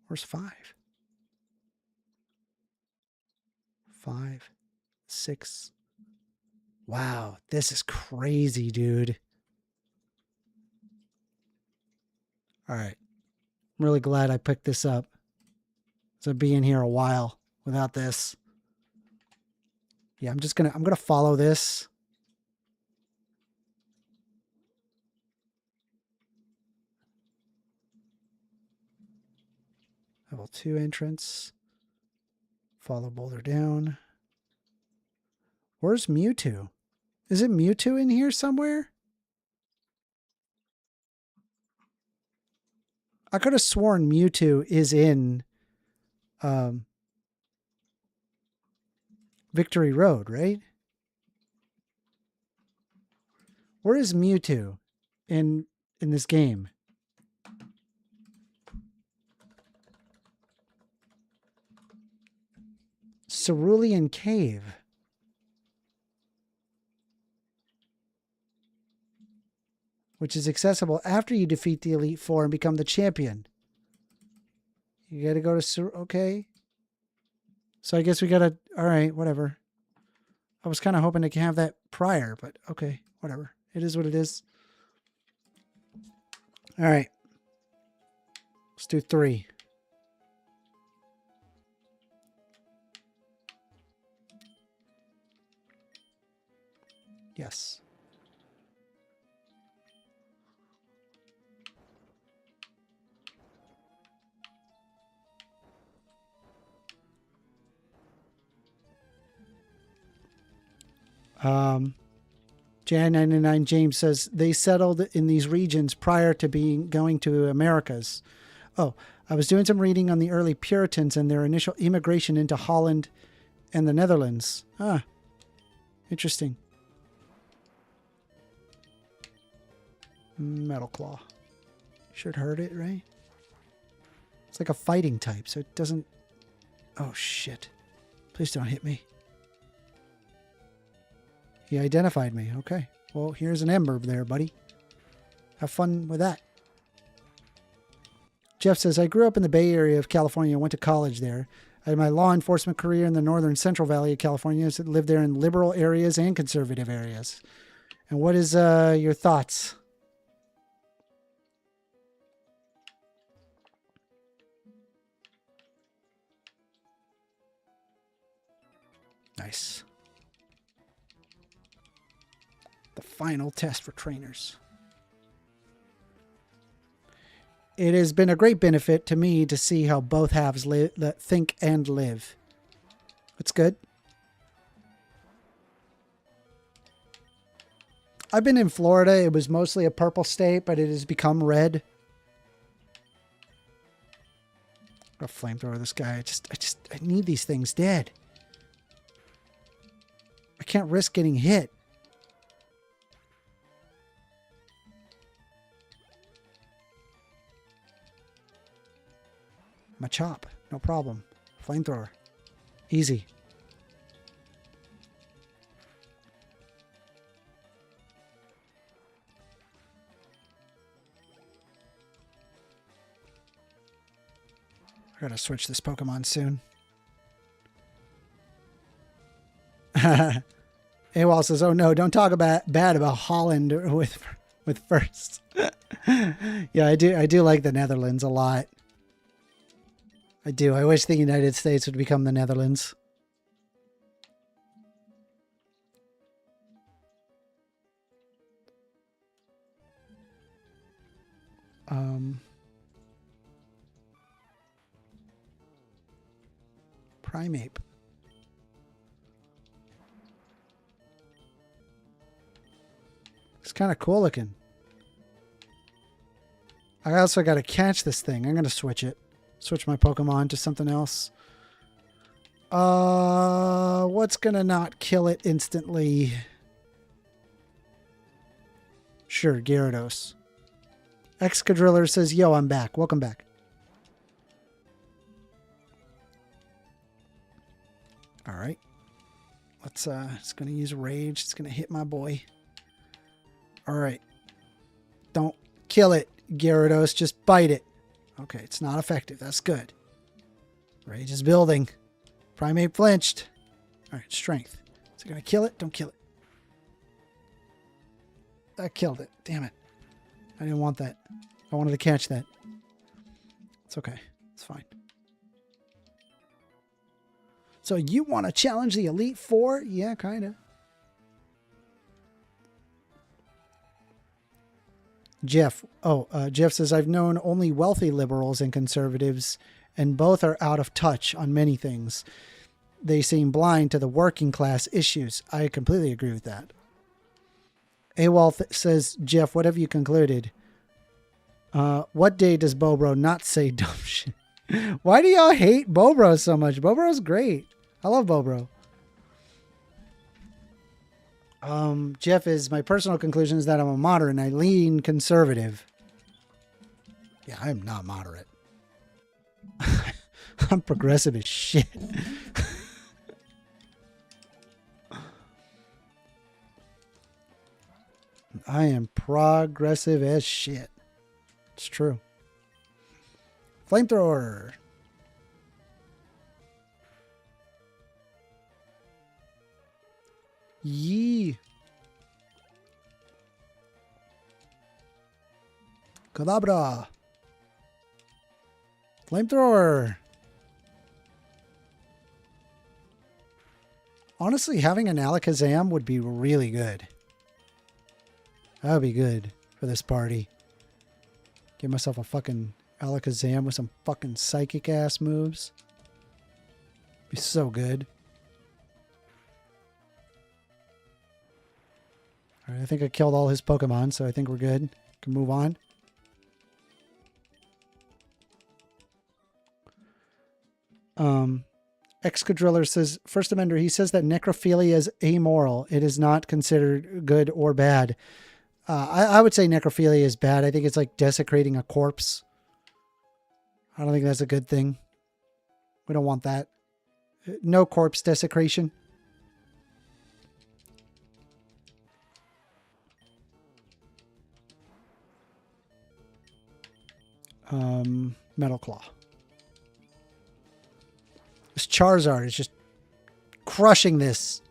Where's 5? 5, 6. Wow, this is crazy, dude. All right. I'm really glad I picked this up. So I'd be in here a while without this. Yeah, I'm gonna follow this. Level 2 entrance. Follow boulder down. Where's Mewtwo? Is it Mewtwo in here somewhere? I could have sworn Mewtwo is in Victory Road, right? Where is Mewtwo in this game? Cerulean Cave. Which is accessible after you defeat the Elite Four and become the champion. You gotta go to... Okay. So I guess we gotta... Alright, whatever. I was kind of hoping to have that prior, but okay, whatever. It is what it is. All right. Let's do 3. Yes. Jan99 James says they settled in these regions prior to going to Americas. Oh, I was doing some reading on the early Puritans and their initial immigration into Holland and the Netherlands. Ah, interesting. Metal Claw. Should hurt it, right? It's like a fighting type, so it doesn't... Oh, shit. Please don't hit me. He identified me. Okay. Well, here's an ember there, buddy. Have fun with that. Jeff says, I grew up in the Bay Area of California and went to college there. I had my law enforcement career in the northern Central Valley of California. I lived there in liberal areas and conservative areas. And what is your thoughts? Nice. The final test for trainers. It has been a great benefit to me to see how both halves think and live. That's good. I've been in Florida. It was mostly a purple state, but it has become red. I'll flamethrower this guy. I need these things dead. I can't risk getting hit. My chop. No problem. Flamethrower. Easy. I gotta switch this Pokemon soon. AWOL says, oh no, don't talk bad about Holland with first. Yeah, I do like the Netherlands a lot. I do. I wish the United States would become the Netherlands. Primeape. It's kind of cool looking. I also got to catch this thing. I'm going to switch it. Switch my Pokemon to something else. What's going to not kill it instantly? Sure, Gyarados. Excadriller says, yo, I'm back. Welcome back. All right. Let's, it's going to use Rage. It's going to hit my boy. All right. Don't kill it, Gyarados. Just bite it. Okay, it's not effective. That's good. Rage is building. Primeape flinched. All right, Strength. Is it going to kill it? Don't kill it. That killed it. Damn it. I didn't want that. I wanted to catch that. It's okay. It's fine. So you want to challenge the Elite Four? Yeah, kind of. Jeff. Jeff says, I've known only wealthy liberals and conservatives, and both are out of touch on many things. They seem blind to the working class issues. I completely agree with that. AWOL says, Jeff, what have you concluded? What day does Bobro not say dumb shit? Why do y'all hate Bobro so much? Bobro's great. I love Bobro. Jeff, is my personal conclusion is that I'm a moderate and I lean conservative. Yeah, I'm not moderate. I'm progressive as shit. I am progressive as shit. It's true. Flamethrower. Yee. Kadabra. Flamethrower. Honestly, having an Alakazam would be really good. That would be good for this party. Give myself a fucking Alakazam with some fucking psychic ass moves. Be so good. Alright, I think I killed all his Pokemon, so I think we're good. Can move on. Excadriller says, First Amender, he says that necrophilia is amoral. It is not considered good or bad. I would say necrophilia is bad. I think it's like desecrating a corpse. I don't think that's a good thing. We don't want that. No corpse desecration. Metal Claw. This Charizard is just crushing this.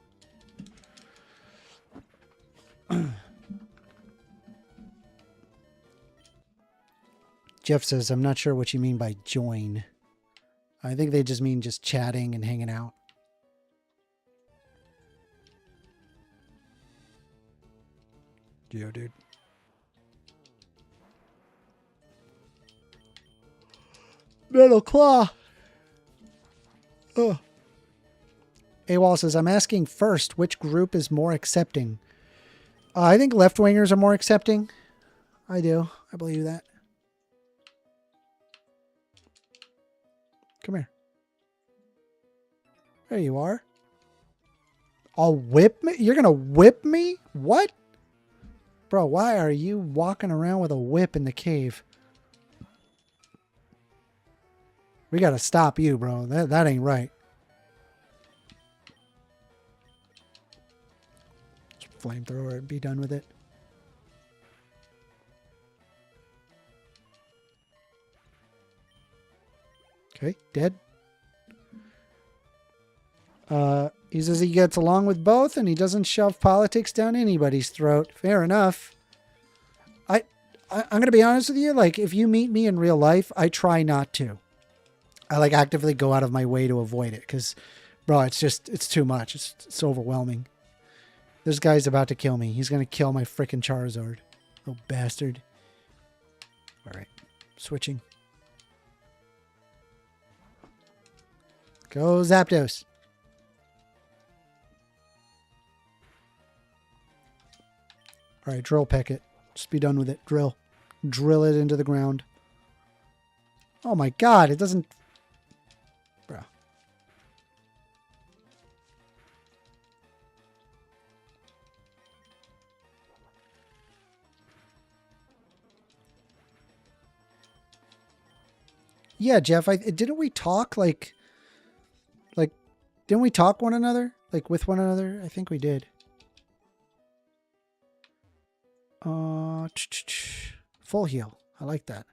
Jeff says, I'm not sure what you mean by join. I think they just mean just chatting and hanging out. Yeah, dude. Metal Claw. Oh. AWOL says, I'm asking first, which group is more accepting? I think left-wingers are more accepting. I do. I believe that. Come here. There you are. I'll whip me? You're going to whip me? What? Bro, why are you walking around with a whip in the cave? We got to stop you, bro. That ain't right. Flamethrower and be done with it. Okay, dead. He says he gets along with both and he doesn't shove politics down anybody's throat. Fair enough. I'm going to be honest with you. Like, if you meet me in real life, I try not to. I like actively go out of my way to avoid it because, bro, it's too much. It's overwhelming. This guy's about to kill me. He's going to kill my freaking Charizard. Little bastard. All right. Switching. Go Zapdos. All right, drill peck it. Just be done with it. Drill. Drill it into the ground. Oh my god, it doesn't... Bro. Yeah, Jeff, didn't we talk didn't we talk one another? Like with one another? I think we did. Full heal. I like that.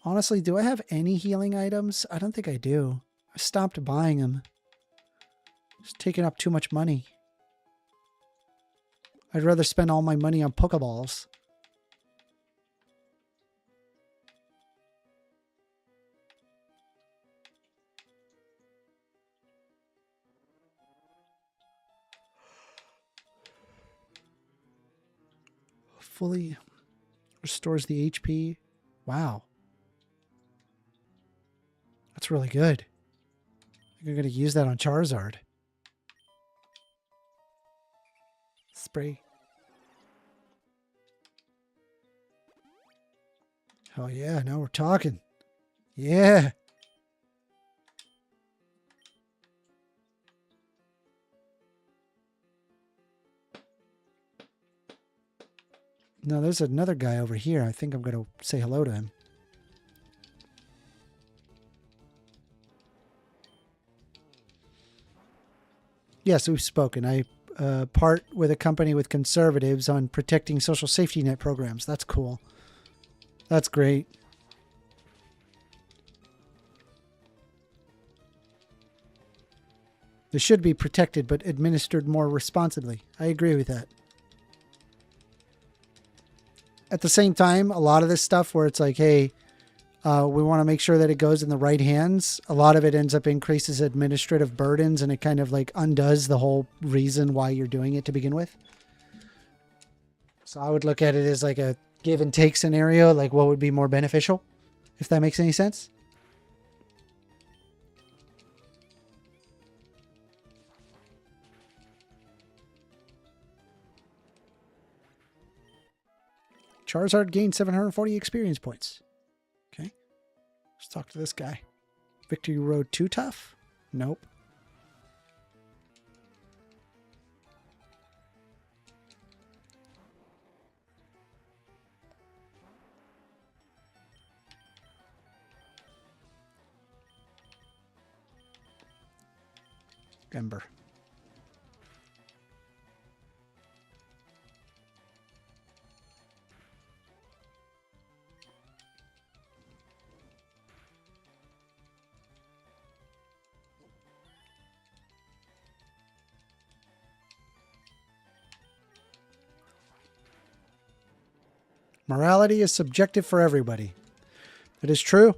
Honestly, do I have any healing items? I don't think I do. I stopped buying them. It's taking up too much money. I'd rather spend all my money on Pokeballs. Fully restores the HP. Wow. That's really good. I think I'm going to use that on Charizard. Spray. Oh yeah, now we're talking. Yeah. No, there's another guy over here. I think I'm going to say hello to him. Yes, we've spoken. I part with a company with conservatives on protecting social safety net programs. That's cool. That's great. They should be protected but administered more responsibly. I agree with that. At the same time, a lot of this stuff where it's like, hey, we want to make sure that it goes in the right hands. A lot of it ends up increases administrative burdens, and it kind of like undoes the whole reason why you're doing it to begin with. So I would look at it as like a give and take scenario, like what would be more beneficial, if that makes any sense. Charizard gained 740 experience points. Okay. Let's talk to this guy. Victory Road too tough? Nope. Ember. Morality is subjective for everybody. That is true.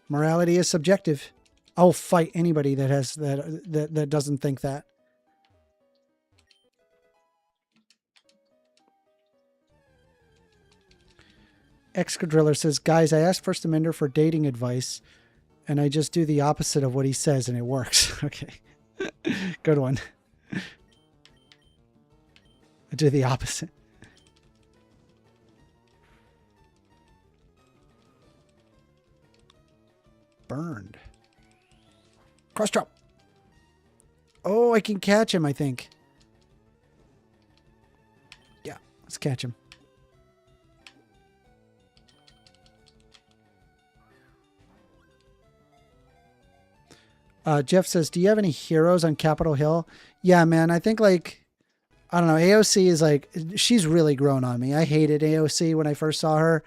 Morality is subjective. I'll fight anybody that has that doesn't think that. Excadriller says, guys, I asked First Amender for dating advice, and I just do the opposite of what he says, and it works. Okay. Good one. I do the opposite. Burned. Cross drop. Oh, I can catch him, I think. Yeah, let's catch him. Jeff says, do you have any heroes on Capitol Hill? Yeah, man, I think like, I don't know, AOC is like, she's really grown on me. I hated AOC when I first saw her.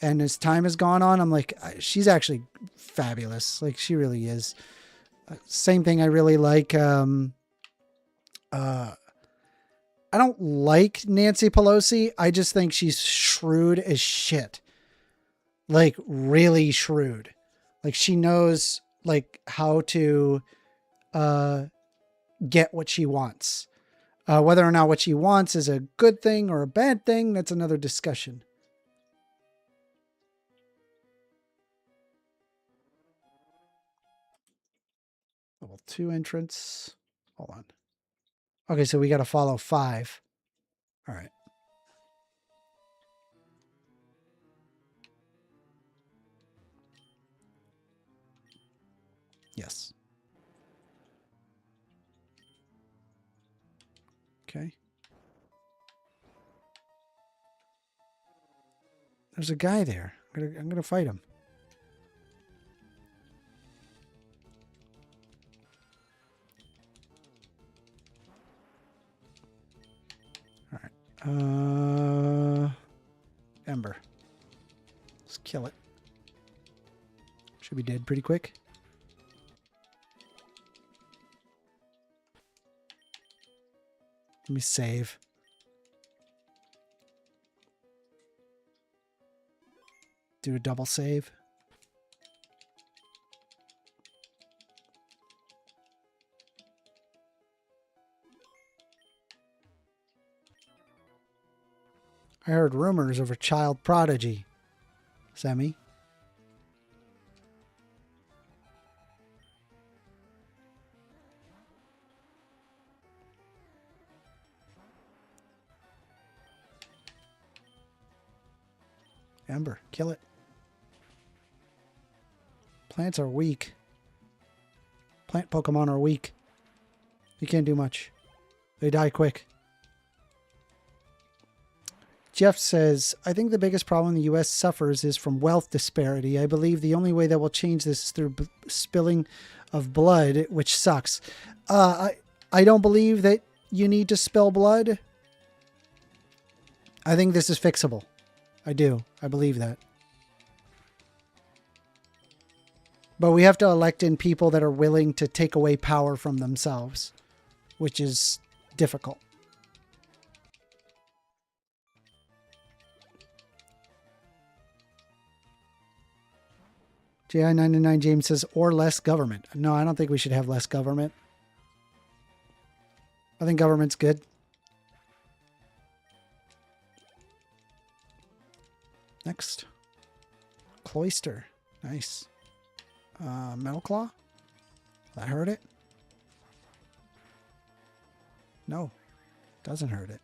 And as time has gone on, I'm like, she's actually fabulous. Like, she really is. Same thing I really like. I don't like Nancy Pelosi. I just think she's shrewd as shit. Like, really shrewd. Like, she knows, like, how to get what she wants. Whether or not what she wants is a good thing or a bad thing, that's another discussion. Level 2 entrance. Hold on. Okay, so we got to follow 5. All right. Yes. Okay. There's a guy there. I'm gonna fight him. All right. Ember. Let's kill it. Should be dead pretty quick. Let me save. Do a double save. I heard rumors of a child prodigy. Semi. Ember, kill it. Plants are weak. Plant Pokemon are weak. You can't do much. They die quick. Jeff says, I think the biggest problem the U.S. suffers is from wealth disparity. I believe the only way that will change this is through spilling of blood, which sucks. I don't believe that you need to spill blood. I think this is fixable. I do. I believe that. But we have to elect in people that are willing to take away power from themselves, which is difficult. JI99 James says, or less government. No, I don't think we should have less government. I think government's good. Next. Cloister. Nice. Metal Claw? That hurt it? No. Doesn't hurt it.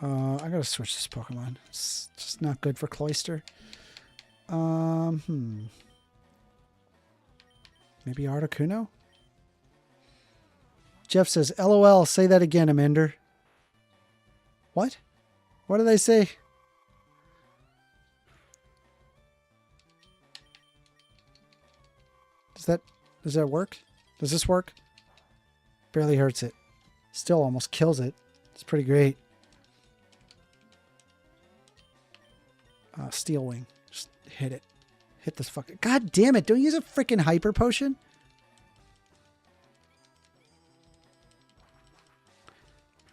I gotta switch this Pokemon. It's just not good for Cloister. Maybe Articuno? Jeff says, LOL, say that again, Amender. What? What did they say? Does that work? Does this work? Barely hurts it. Still almost kills it. It's pretty great. Steel Wing. Just hit it. Hit this fucking... God damn it. Don't use a freaking hyper potion.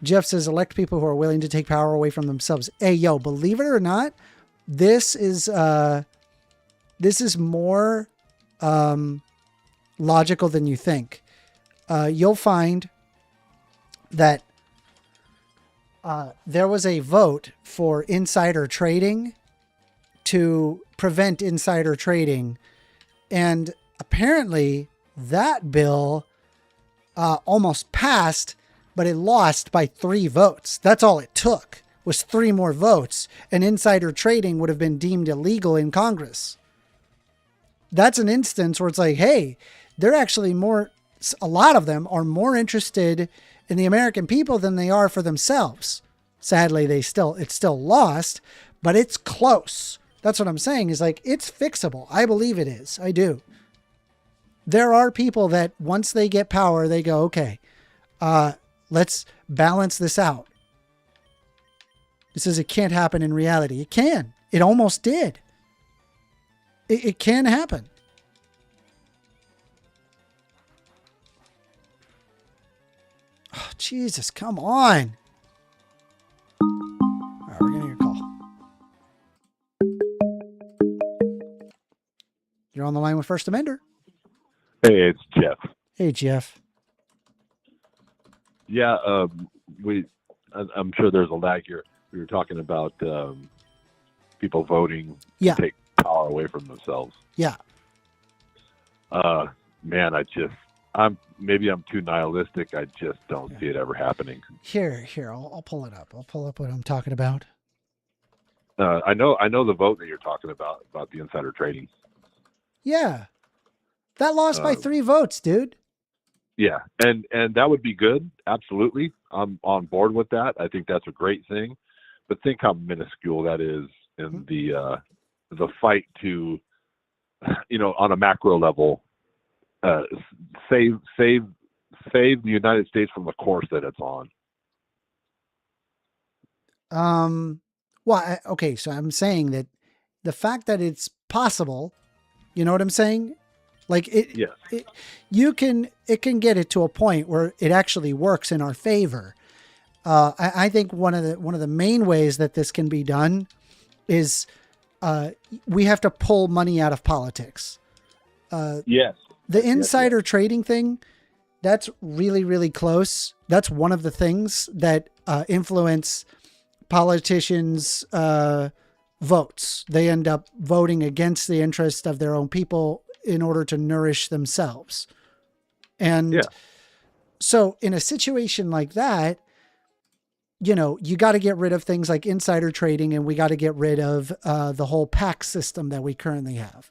Jeff says, elect people who are willing to take power away from themselves. Hey, yo, believe it or not, this is more logical than you think. You'll find that there was a vote for insider trading to prevent insider trading. And apparently that bill almost passed, but it lost by 3 votes. That's all it took, was 3 more votes, and insider trading would have been deemed illegal in Congress. That's an instance where it's like, hey, they're actually a lot of them are more interested in the American people than they are for themselves. Sadly, it's still lost, but it's close. That's what I'm saying, is like, it's fixable. I believe it is. I do. There are people that once they get power, they go, okay, let's balance this out. It says it can't happen in reality. It can. It almost did. It can happen. Oh, Jesus, come on. All right, we're getting a call. You're on the line with First Amender. Hey, it's Jeff. Hey, Jeff. Yeah, I'm sure there's a lag here. We were talking about people voting to take power away from themselves. Yeah. Man, I'm too nihilistic. I just don't see it ever happening. Here, I'll pull it up. I'll pull up what I'm talking about. I know the vote that you're talking about the insider trading. Yeah. That lost by 3 votes, dude. Yeah, and that would be good. Absolutely. I'm on board with that. I think that's a great thing. But think how minuscule that is in the fight to, on a macro level, save the United States from the course that it's on. Well, okay, so I'm saying that the fact that it's possible, you know what I'm saying? Like it can get it to a point where it actually works in our favor. I think one of the main ways that this can be done is we have to pull money out of politics. Yes. The insider trading thing, that's really, really close. That's one of the things that influence politicians' votes. They end up voting against the interest of their own people in order to nourish themselves. And so in a situation like that, you got to get rid of things like insider trading, and we got to get rid of the whole PAC system that we currently have.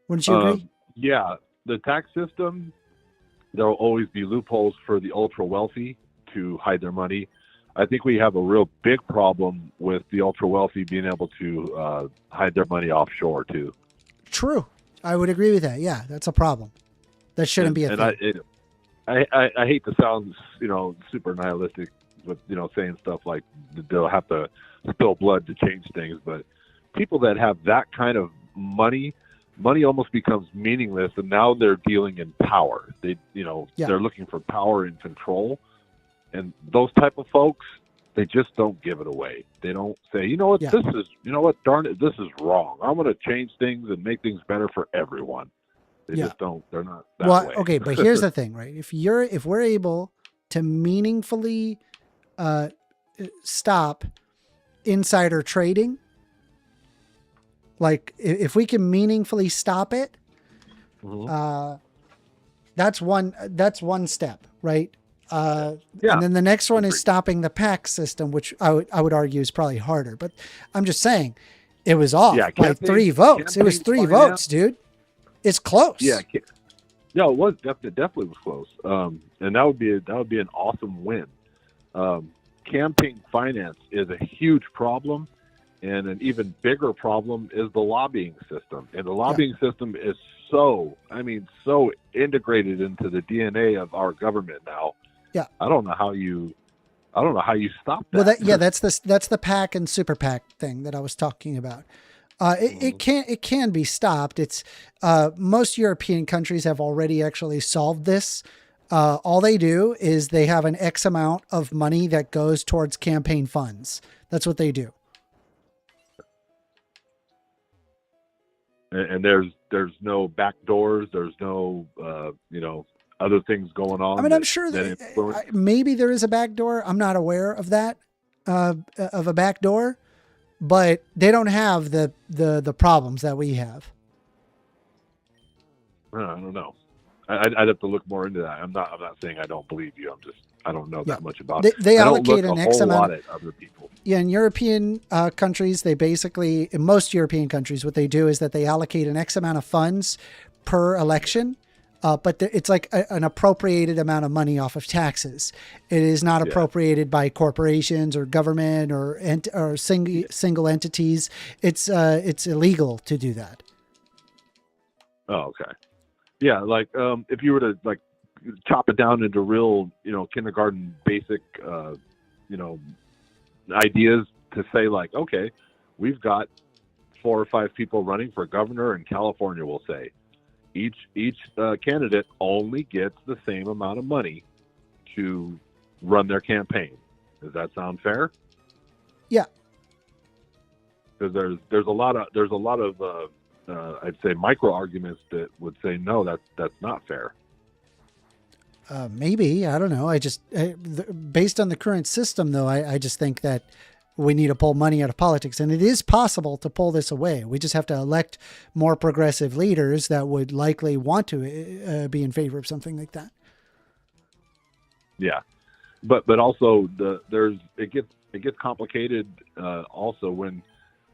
Wouldn't you agree? Yeah. The tax system, there'll always be loopholes for the ultra wealthy to hide their money. I think we have a real big problem with the ultra wealthy being able to hide their money offshore too. True. I would agree with that. Yeah, that's a problem. That shouldn't be a thing. I hate to sound, super nihilistic with, saying stuff like they'll have to spill blood to change things. But people that have that kind of money almost becomes meaningless, and now they're dealing in power. They, they're looking for power and control, and those type of folks, they just don't give it away. They don't say, darn it, this is wrong. I'm going to change things and make things better for everyone. They just don't. They're not that way. Okay, but here's the thing, right? If we're able to meaningfully stop insider trading, like if we can meaningfully stop it, that's one step, right? And then the next one is stopping the PAC system, which I would argue is probably harder. But I'm just saying, it was off by 3 votes. It was 3 votes, dude. It's close. Yeah, it was definitely was close. And that would be an awesome win. Campaign finance is a huge problem, and an even bigger problem is the lobbying system. And the lobbying system is so integrated into the DNA of our government now. Yeah, I don't know how you stop that. Well, that's the PAC and super PAC thing that I was talking about. It can be stopped. It's most European countries have already actually solved this. All they do is they have an X amount of money that goes towards campaign funds. That's what they do. And there's no back doors. There's no other things going on. I mean, I'm sure that maybe there is a back door. I'm not aware of that of a back door. But they don't have the problems that we have. I don't know. I'd have to look more into that. I'm not saying I don't believe you. I don't know that much about it. They allocate an X amount at other people. Yeah, in European countries, in most European countries, what they do is that they allocate an X amount of funds per election. But it's like an appropriated amount of money off of taxes. It is not appropriated by corporations or government or single entities. It's illegal to do that. Oh, okay. Yeah, like if you were to like chop it down into real, kindergarten basic, ideas to say like, okay, we've got 4 or 5 people running for governor in California, we'll say. Each candidate only gets the same amount of money to run their campaign. Does that sound fair? Yeah. Because there's a lot of I'd say micro arguments that would say no, that's not fair. Maybe, I don't know. Based on the current system, though, I just think that we need to pull money out of politics, and it is possible to pull this away. We just have to elect more progressive leaders that would likely want to be in favor of something like that. Yeah, but also it gets complicated also when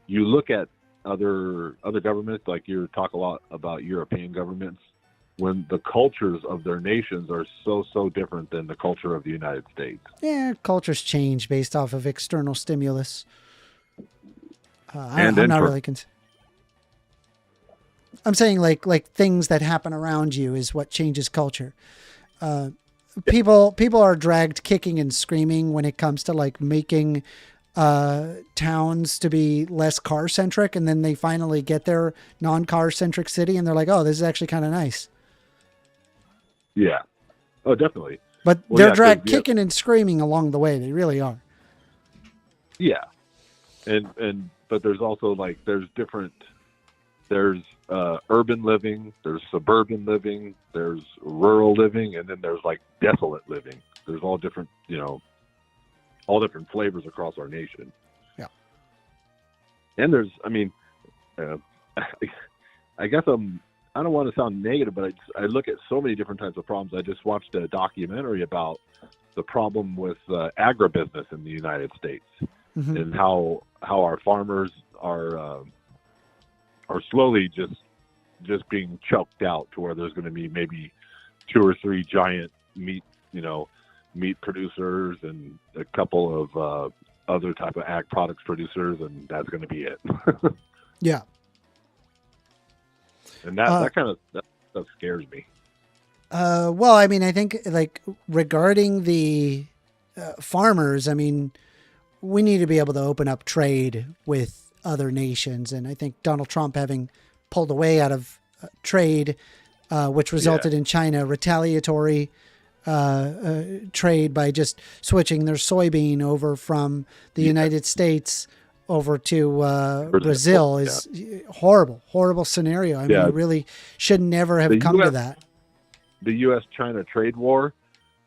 you look at other governments. Like you talk a lot about European governments, when the cultures of their nations are so different than the culture of the United States. Yeah, cultures change based off of external stimulus. I'm not really I'm saying like things that happen around you is what changes culture. People are dragged kicking and screaming when it comes to like making towns to be less car centric, and then they finally get their non-car centric city and they're like, oh, this is actually kind of nice. Yeah. Oh, definitely. But they're dragged kicking and screaming along the way. They really are. Yeah. But there's also like, there's urban living, there's suburban living, there's rural living, and then there's like desolate living. There's all different, all different flavors across our nation. Yeah. And there's, I guess I don't want to sound negative, but I look at so many different types of problems. I just watched a documentary about the problem with agribusiness in the United States, and how our farmers are slowly just being choked out to where there's going to be maybe 2 or 3 giant meat producers and a couple of other type of ag products producers, and that's going to be it. Yeah. And that kind of stuff scares me. Well, I think like regarding the farmers, we need to be able to open up trade with other nations. And I think Donald Trump having pulled away out of trade, which resulted in China retaliatory trade by just switching their soybean over from the United States over to Brazil is horrible scenario. I mean, it really should never have come to that. The U.S.-China trade war,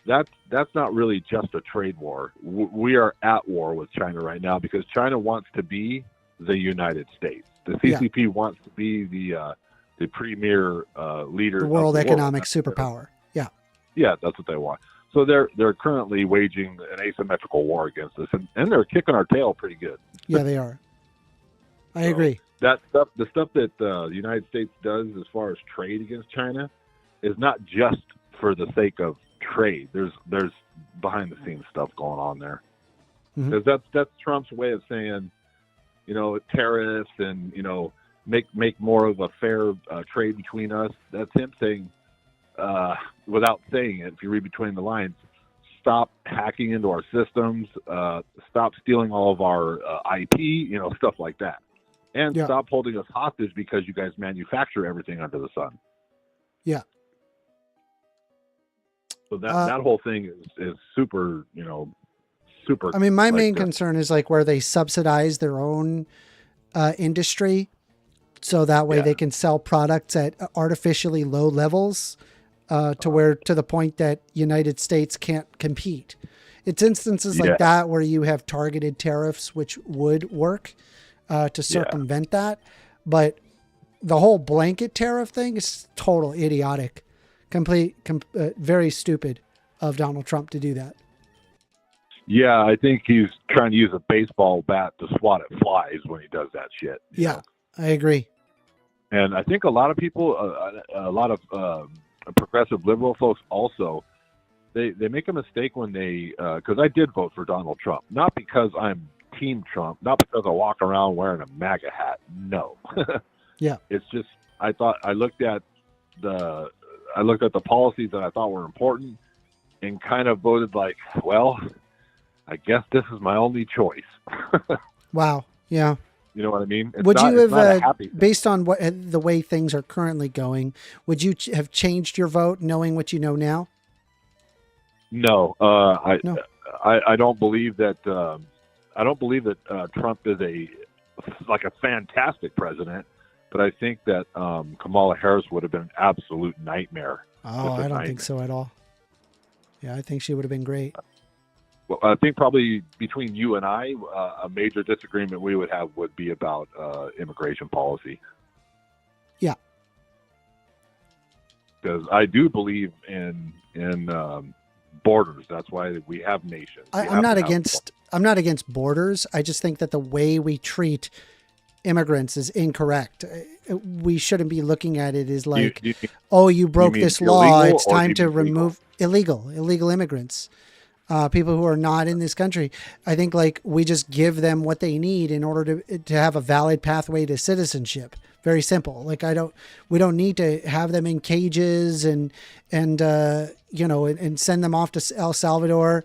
that's not really just a trade war. We are at war with China right now because China wants to be the United States. The CCP wants to be the premier leader, the world economic superpower. Yeah, that's what they want. So they're currently waging an asymmetrical war against us, and they're kicking our tail pretty good. Yeah, they are. I agree. That stuff, the stuff that the United States does as far as trade against China, is not just for the sake of trade. There's behind the scenes stuff going on there. Because that's Trump's way of saying, tariffs and make more of a fair trade between us. That's him saying, without saying it, if you read between the lines, stop hacking into our systems, stop stealing all of our IP, stuff like that. And stop holding us hostage because you guys manufacture everything under the sun. Yeah. So that whole thing is super, super. I mean, my main concern is like where they subsidize their own industry. So that way they can sell products at artificially low levels. To the point that United States can't compete. It's instances like that where you have targeted tariffs, which would work to circumvent that. But the whole blanket tariff thing is total idiotic, very stupid of Donald Trump to do that. Yeah, I think he's trying to use a baseball bat to swat at flies when he does that shit. Yeah, I agree. And I think a lot of people, a lot of progressive liberal folks also, they make a mistake when they because I did vote for Donald Trump, not because I'm team Trump, not because I walk around wearing a MAGA hat. No. It's just I looked at the policies that I thought were important and kind of voted like, well, I guess this is my only choice. Wow. Yeah. You know what I mean? Would you have, based on the way things are currently going, would you have changed your vote knowing what you know now? No, I don't believe that. I don't believe that Trump is a fantastic president, but I think that Kamala Harris would have been an absolute nightmare. Oh, I don't think so at all. Yeah, I think she would have been great. Well, I think probably between you and I, a major disagreement we would have would be about immigration policy. Yeah. Because I do believe in borders. That's why we have nations. I'm not against borders. I just think that the way we treat immigrants is incorrect. We shouldn't be looking at it as like, you broke this law. It's time to remove illegal immigrants. People who are not in this country. I think like we just give them what they need in order to have a valid pathway to citizenship. Very simple. Like we don't need to have them in cages and send them off to El Salvador,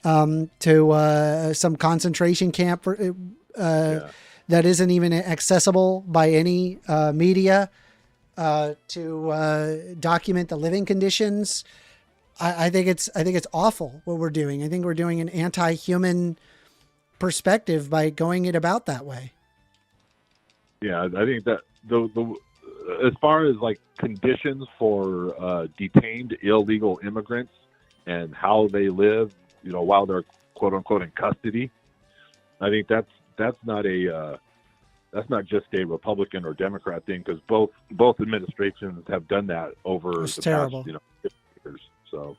to some concentration camp that isn't even accessible by any media, to document the living conditions. I think it's awful what we're doing. I think we're doing an anti-human perspective by going it about that way. Yeah, I think that the as far as like conditions for detained illegal immigrants and how they live, while they're quote unquote in custody, I think that's not just a Republican or Democrat thing, because both administrations have done that over the past 50 years. So,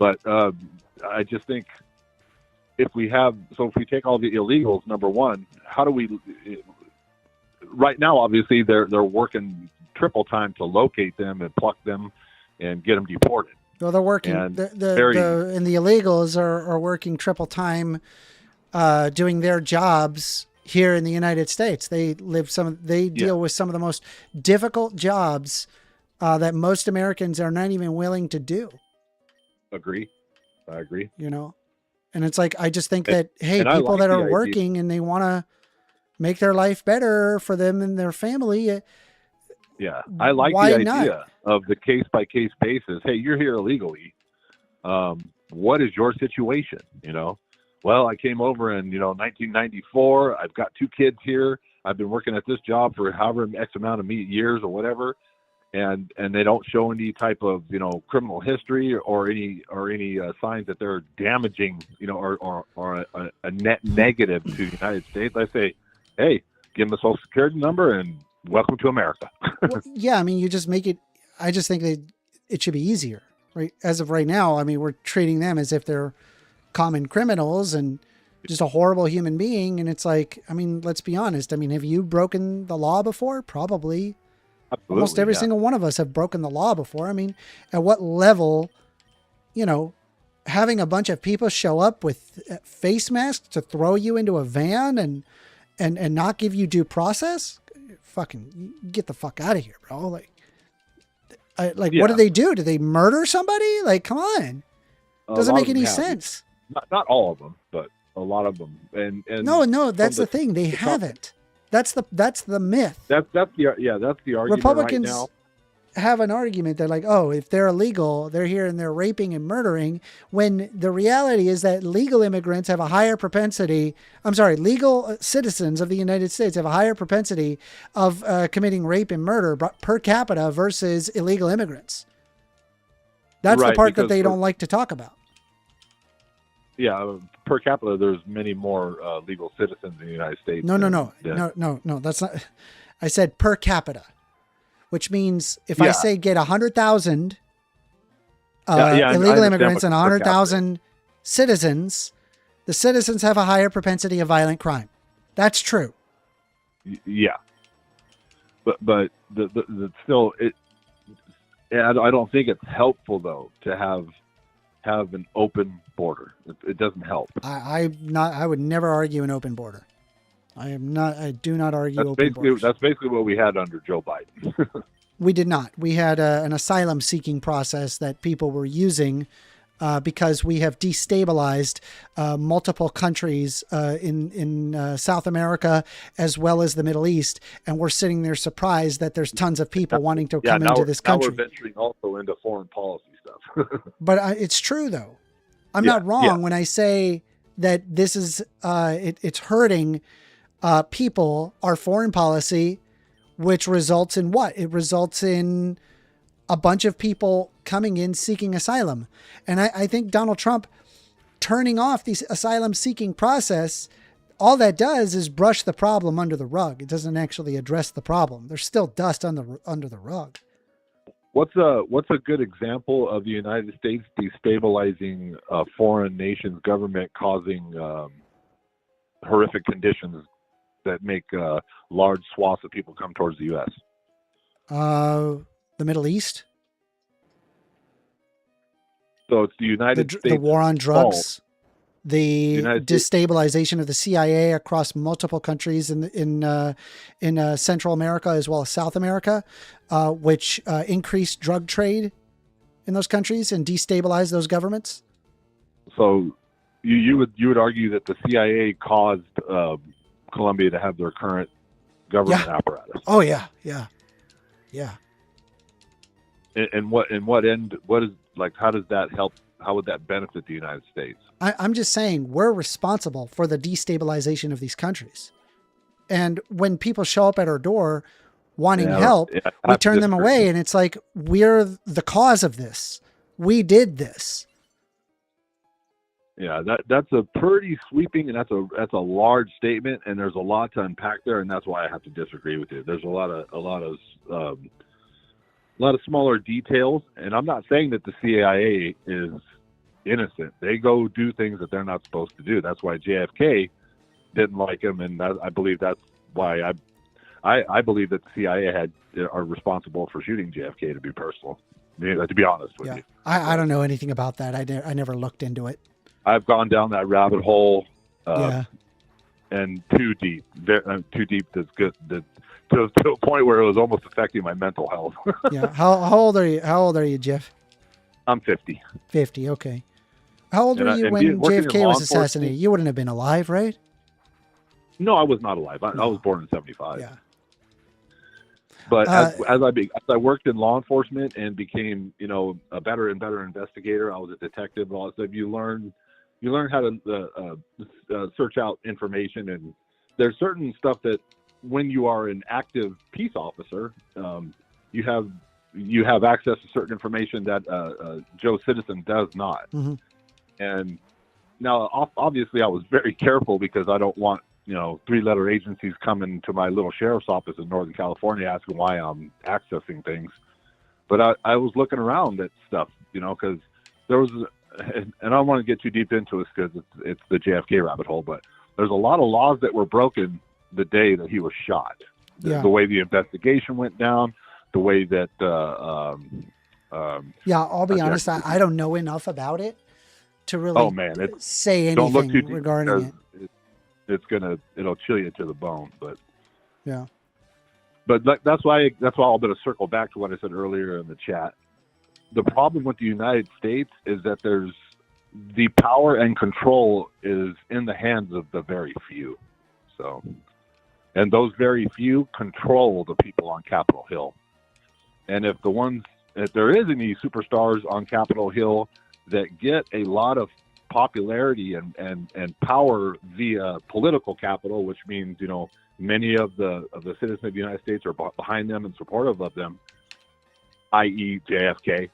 but I just think if we take all the illegals, number one, how do we? Right now, obviously, they're working triple time to locate them and pluck them and get them deported. Well, they're working. And the illegals are working triple time, doing their jobs here in the United States. They deal with some of the most difficult jobs that most Americans are not even willing to do. I agree. And it's like, I just think that, hey, and I people like that the are idea. working and they want to make their life better for them and their family. Yeah, I like Why the not? idea of the case by case basis. Hey, you're here illegally. What is your situation? You know, well, I came over in 1994. I've got 2 kids here. I've been working at this job for however X amount of years or whatever, and they don't show any type of criminal history or any signs that they're damaging or a net negative to the United States. I say, hey, give them a social security number and welcome to America. Well, yeah, I mean, you just make it. I just think that it should be easier, right? As of right now, I mean, we're treating them as if they're common criminals and just a horrible human being. And it's like, I mean, let's be honest. I mean, have you broken the law before? Probably. Absolutely, almost every yeah. single one of us have broken the law before. I mean, at what level, having a bunch of people show up with face masks to throw you into a van and not give you due process? Fucking get the fuck out of here, bro. What Yeah. do they do? Do they murder somebody? Like, come on. Doesn't make any sense. Not all of them, but a lot of them. And No, that's the thing. They haven't. That's the myth. That's the argument Republicans right now. have an argument. They're like, oh, if they're illegal, they're here and they're raping and murdering. When the reality is that legal immigrants have a higher propensity. Legal citizens of the United States have a higher propensity of committing rape and murder per capita versus illegal immigrants. That's the Right, part that because they don't like to talk about. Yeah, per capita, there's many more legal citizens in the United States. No. than- That's not. I said per capita, which means if I say get 100,000 illegal immigrants and 100,000 citizens, the citizens have a higher propensity of violent crime. That's true. Yeah, but the still it. I don't think it's helpful though to have an open border. It doesn't help. I would never argue an open border. I do not argue open borders. That's basically what we had under Joe Biden. We did not. We had an asylum seeking process that people were using because we have destabilized multiple countries in South America as well as the Middle East. And we're sitting there surprised that there's tons of people wanting to come into this country. Now we're venturing also into foreign policy stuff. But it's true, though. I'm not wrong when I say that this is it's hurting people, our foreign policy, which results in what? It results in a bunch of people coming in seeking asylum. And I think Donald Trump turning off the asylum seeking process, all that does is brush the problem under the rug. It doesn't actually address the problem. There's still dust under the rug. What's a good example of the United States destabilizing a foreign nation's government, causing horrific conditions that make large swaths of people come towards the U.S.? The Middle East. So it's the United States. The war on drugs. fault. The United destabilization of the CIA across multiple countries in Central America as well as South America, which increased drug trade in those countries and destabilized those governments. So you would argue that the CIA caused Colombia to have their current government apparatus. Oh yeah. And what end? What is like? How does that help? How would that benefit the United States? I'm just saying we're responsible for the destabilization of these countries. And when people show up at our door wanting help, we turn them away. And it's like, we're the cause of this. We did this. Yeah, that's a pretty sweeping, and that's a large statement, and there's a lot to unpack there, and that's why I have to disagree with you. There's a lot of smaller details, and I'm not saying that the CIA is innocent. They go do things that they're not supposed to do. That's why JFK didn't like him, and I believe that's why I believe that the CIA are responsible for shooting JFK. To be personal, to be honest with you, I don't know anything about that. I never looked into it. I've gone down that rabbit hole, and too deep. Too deep. That's good. To a point where it was almost affecting my mental health. Yeah. How old are you? How old are you, Jeff? I'm 50. 50. Okay. How old were you when working in JFK law was enforcement- assassinated? You wouldn't have been alive, right? No, I was not alive. I No. was born in '75. Yeah. But as I worked in law enforcement and became, a better and better investigator, I was a detective and all that stuff. You learn how to search out information, and there's certain stuff that when you are an active peace officer, you have access to certain information that Joe Citizen does not. Mm-hmm. And now, obviously, I was very careful because I don't want 3-letter agencies coming to my little sheriff's office in Northern California asking why I'm accessing things. But I was looking around at stuff, because there was, and I don't want to get too deep into this because it's the JFK rabbit hole, but there's a lot of laws that were broken the day that he was shot. Yeah. The way the investigation went down, the way that... yeah, I'll be honest, I don't know enough about it to really say don't look anything too regarding it. It'll chill you to the bone, but yeah. But that's why I'm going to circle back to what I said earlier in the chat. The problem with the United States is that there's the power and control is in the hands of the very few. So, and those very few control the people on Capitol Hill. And if there is any superstars on Capitol Hill that get a lot of popularity and power via political capital, which means many of the citizens of the United States are behind them and supportive of them, i.e. JFK.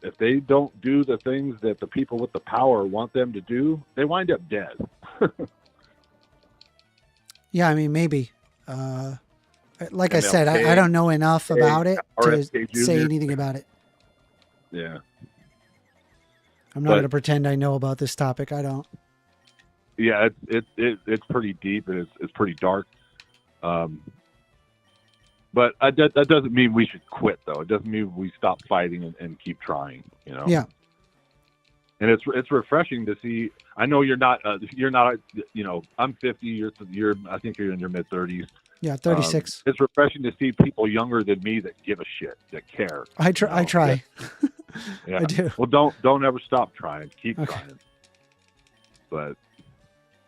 If they don't do the things that the people with the power want them to do, they wind up dead. Yeah, I mean, maybe. Like I said, I don't know enough about it to say anything about it. Yeah. I'm not going to pretend I know about this topic. I don't. Yeah, it's pretty deep and it's pretty dark. But that doesn't mean we should quit, though. It doesn't mean we stop fighting and keep trying. Yeah. And it's refreshing to see. I know you're not. I'm 50. I think you're in your mid 30s. Yeah, 36. It's refreshing to see people younger than me that give a shit, that care. I try. Yeah. I do. Well, don't ever stop trying. Keep trying. But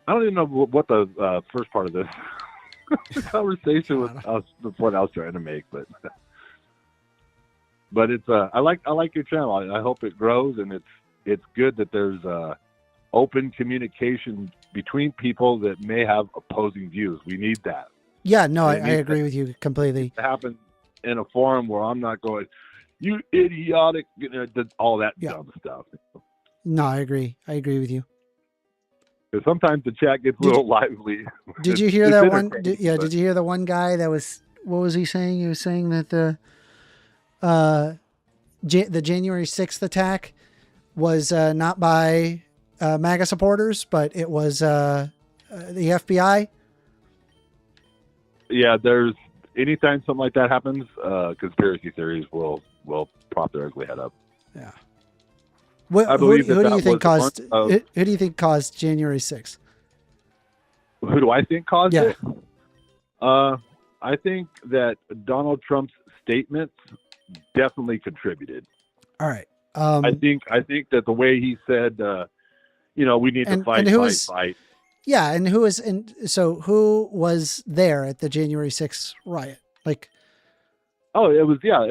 I don't even know what the first part of this conversation was. The point I was trying to make, but it's I like your channel. I hope it grows, and it's good that there's open communication between people that may have opposing views. We need that. Yeah, no, I agree with you completely. It happens in a forum where I'm not going, you idiotic, all that dumb stuff. No, I agree. I agree with you. Because sometimes the chat gets a little lively. Did you hear that one? Did you hear the one guy that was, what was he saying? He was saying that the January 6th attack was not by MAGA supporters, but it was the FBI. Yeah, anytime something like that happens, conspiracy theories will prop their ugly head up. Yeah. Who do you think caused January 6th? Who do I think caused it? I think that Donald Trump's statements definitely contributed. All right. I think that the way he said, we need to fight. Yeah, and who was there at the January 6th riot? Like, it was MAGA.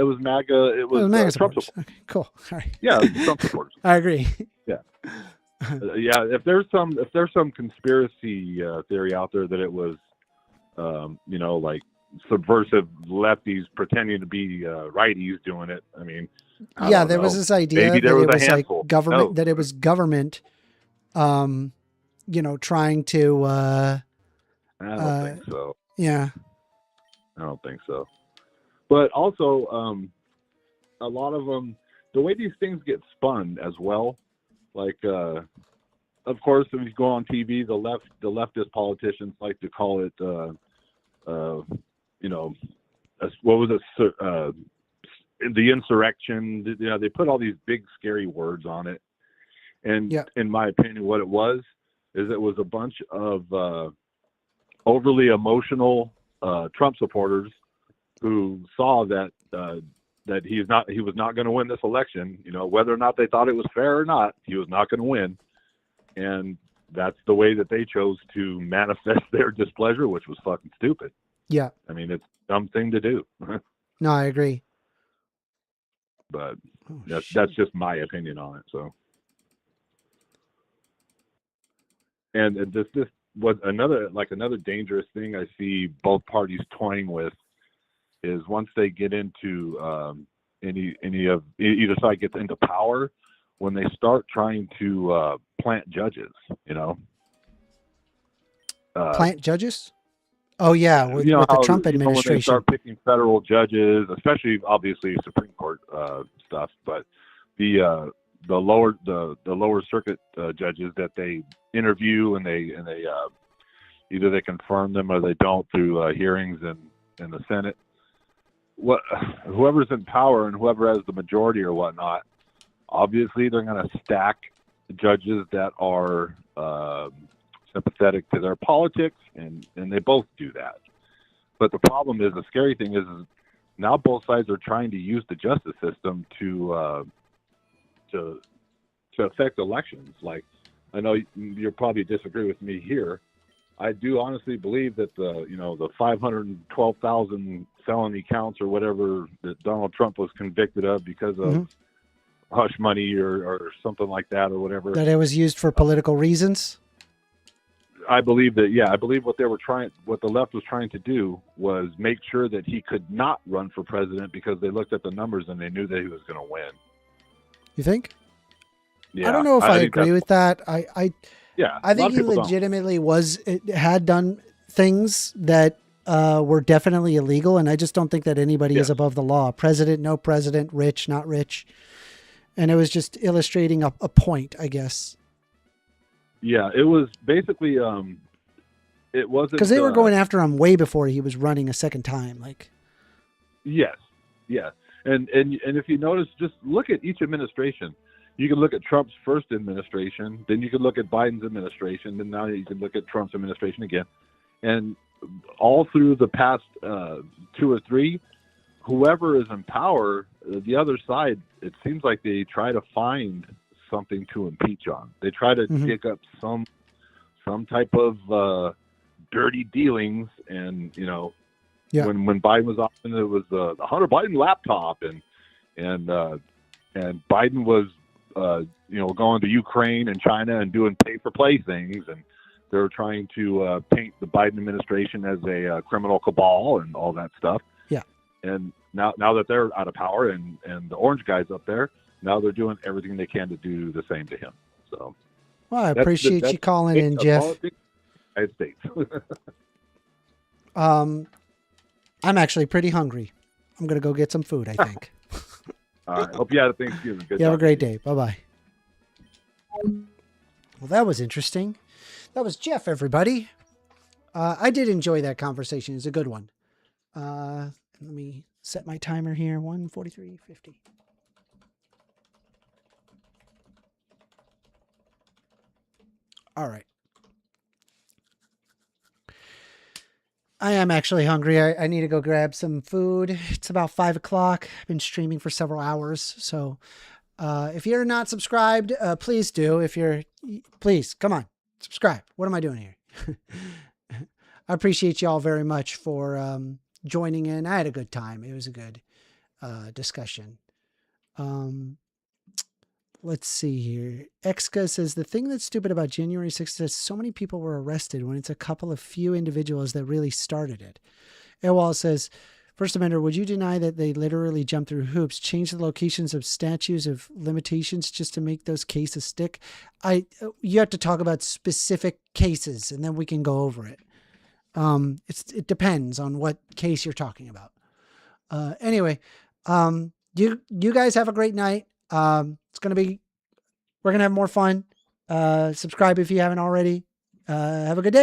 It was MAGA Trump supporters. Okay, cool. All right. Yeah, it was Trump supporters. I agree. Yeah. If there's some conspiracy theory out there that it was, like subversive lefties pretending to be righties doing it. I mean, there was this idea that it was like government, that it was government, trying to. I don't think so. Yeah. I don't think so. But also, a lot of them, the way these things get spun as well, like, of course, when you go on TV, the leftist politicians like to call it, what was it? The insurrection. They put all these big scary words on it. And in my opinion, what it was a bunch of overly emotional Trump supporters who saw that that he was not going to win this election. You know, whether or not they thought it was fair or not, he was not going to win. And that's the way that they chose to manifest their displeasure, which was fucking stupid. Yeah. I mean, it's a dumb thing to do. No, I agree. But that's just my opinion on it. So, and this was another dangerous thing I see both parties toying with is once they get into either side gets into power, when they start trying to plant judges, you know. Plant judges? Oh yeah, with the Trump administration. When they start picking federal judges, especially obviously Supreme Court stuff, but the lower circuit judges that they interview and they either they confirm them or they don't through hearings in the Senate. Whoever's in power and whoever has the majority or whatnot, obviously they're going to stack judges that are sympathetic to their politics, and they both do that. But the problem is, the scary thing is now both sides are trying to use the justice system to affect elections. Like, I know you'll probably disagree with me here. I do honestly believe that the 512,000 felony counts or whatever that Donald Trump was convicted of because of hush money or something like that or whatever, that it was used for political reasons. I believe that, I believe what the left was trying to do was make sure that he could not run for president because they looked at the numbers and they knew that he was going to win. You think? Yeah, I don't know if I agree with that. I think he legitimately had done things that were definitely illegal, and I just don't think that anybody is above the law. President, no president, rich, not rich. And it was just illustrating a point, I guess. Yeah, it was basically, it wasn't... Because they were going after him way before he was running a second time. Like, yes, yeah. And if you notice, just look at each administration. You can look at Trump's first administration, then you can look at Biden's administration, and now you can look at Trump's administration again. And all through the past 2 or 3, whoever is in power, the other side, it seems like they try to find something to impeach on. They try to dig up some type of dirty dealings, and when Biden was off, and it was the Hunter Biden laptop, and Biden was going to Ukraine and China and doing pay-for-play things, and they were trying to paint the Biden administration as a criminal cabal and all that stuff. Yeah. And now that they're out of power and the orange guy's up there, now they're doing everything they can to do the same to him. So, well, I appreciate you calling in, Jeff. United States. I'm actually pretty hungry. I'm going to go get some food, I think. All right. Hope you had a Thanksgiving. You have a great day. Bye-bye. Well, that was interesting. That was Jeff, everybody. I did enjoy that conversation. It's a good one. Let me set my timer here. 1:43:50. All right. I am actually hungry. I need to go grab some food. It's about 5 o'clock. I've been streaming for several hours. So if you're not subscribed, please do. Please, come on, subscribe. What am I doing here? I appreciate you all very much for joining in. I had a good time. It was a good discussion. Let's see here. Exka says, the thing that's stupid about January 6th is so many people were arrested when it's a couple of few individuals that really started it. Ewald says, First Amendment, would you deny that they literally jump through hoops, change the locations of statues of limitations just to make those cases stick? You have to talk about specific cases and then we can go over it. It depends on what case you're talking about. Anyway, you guys have a great night. We're going to have more fun. Subscribe if you haven't already. Have a good day.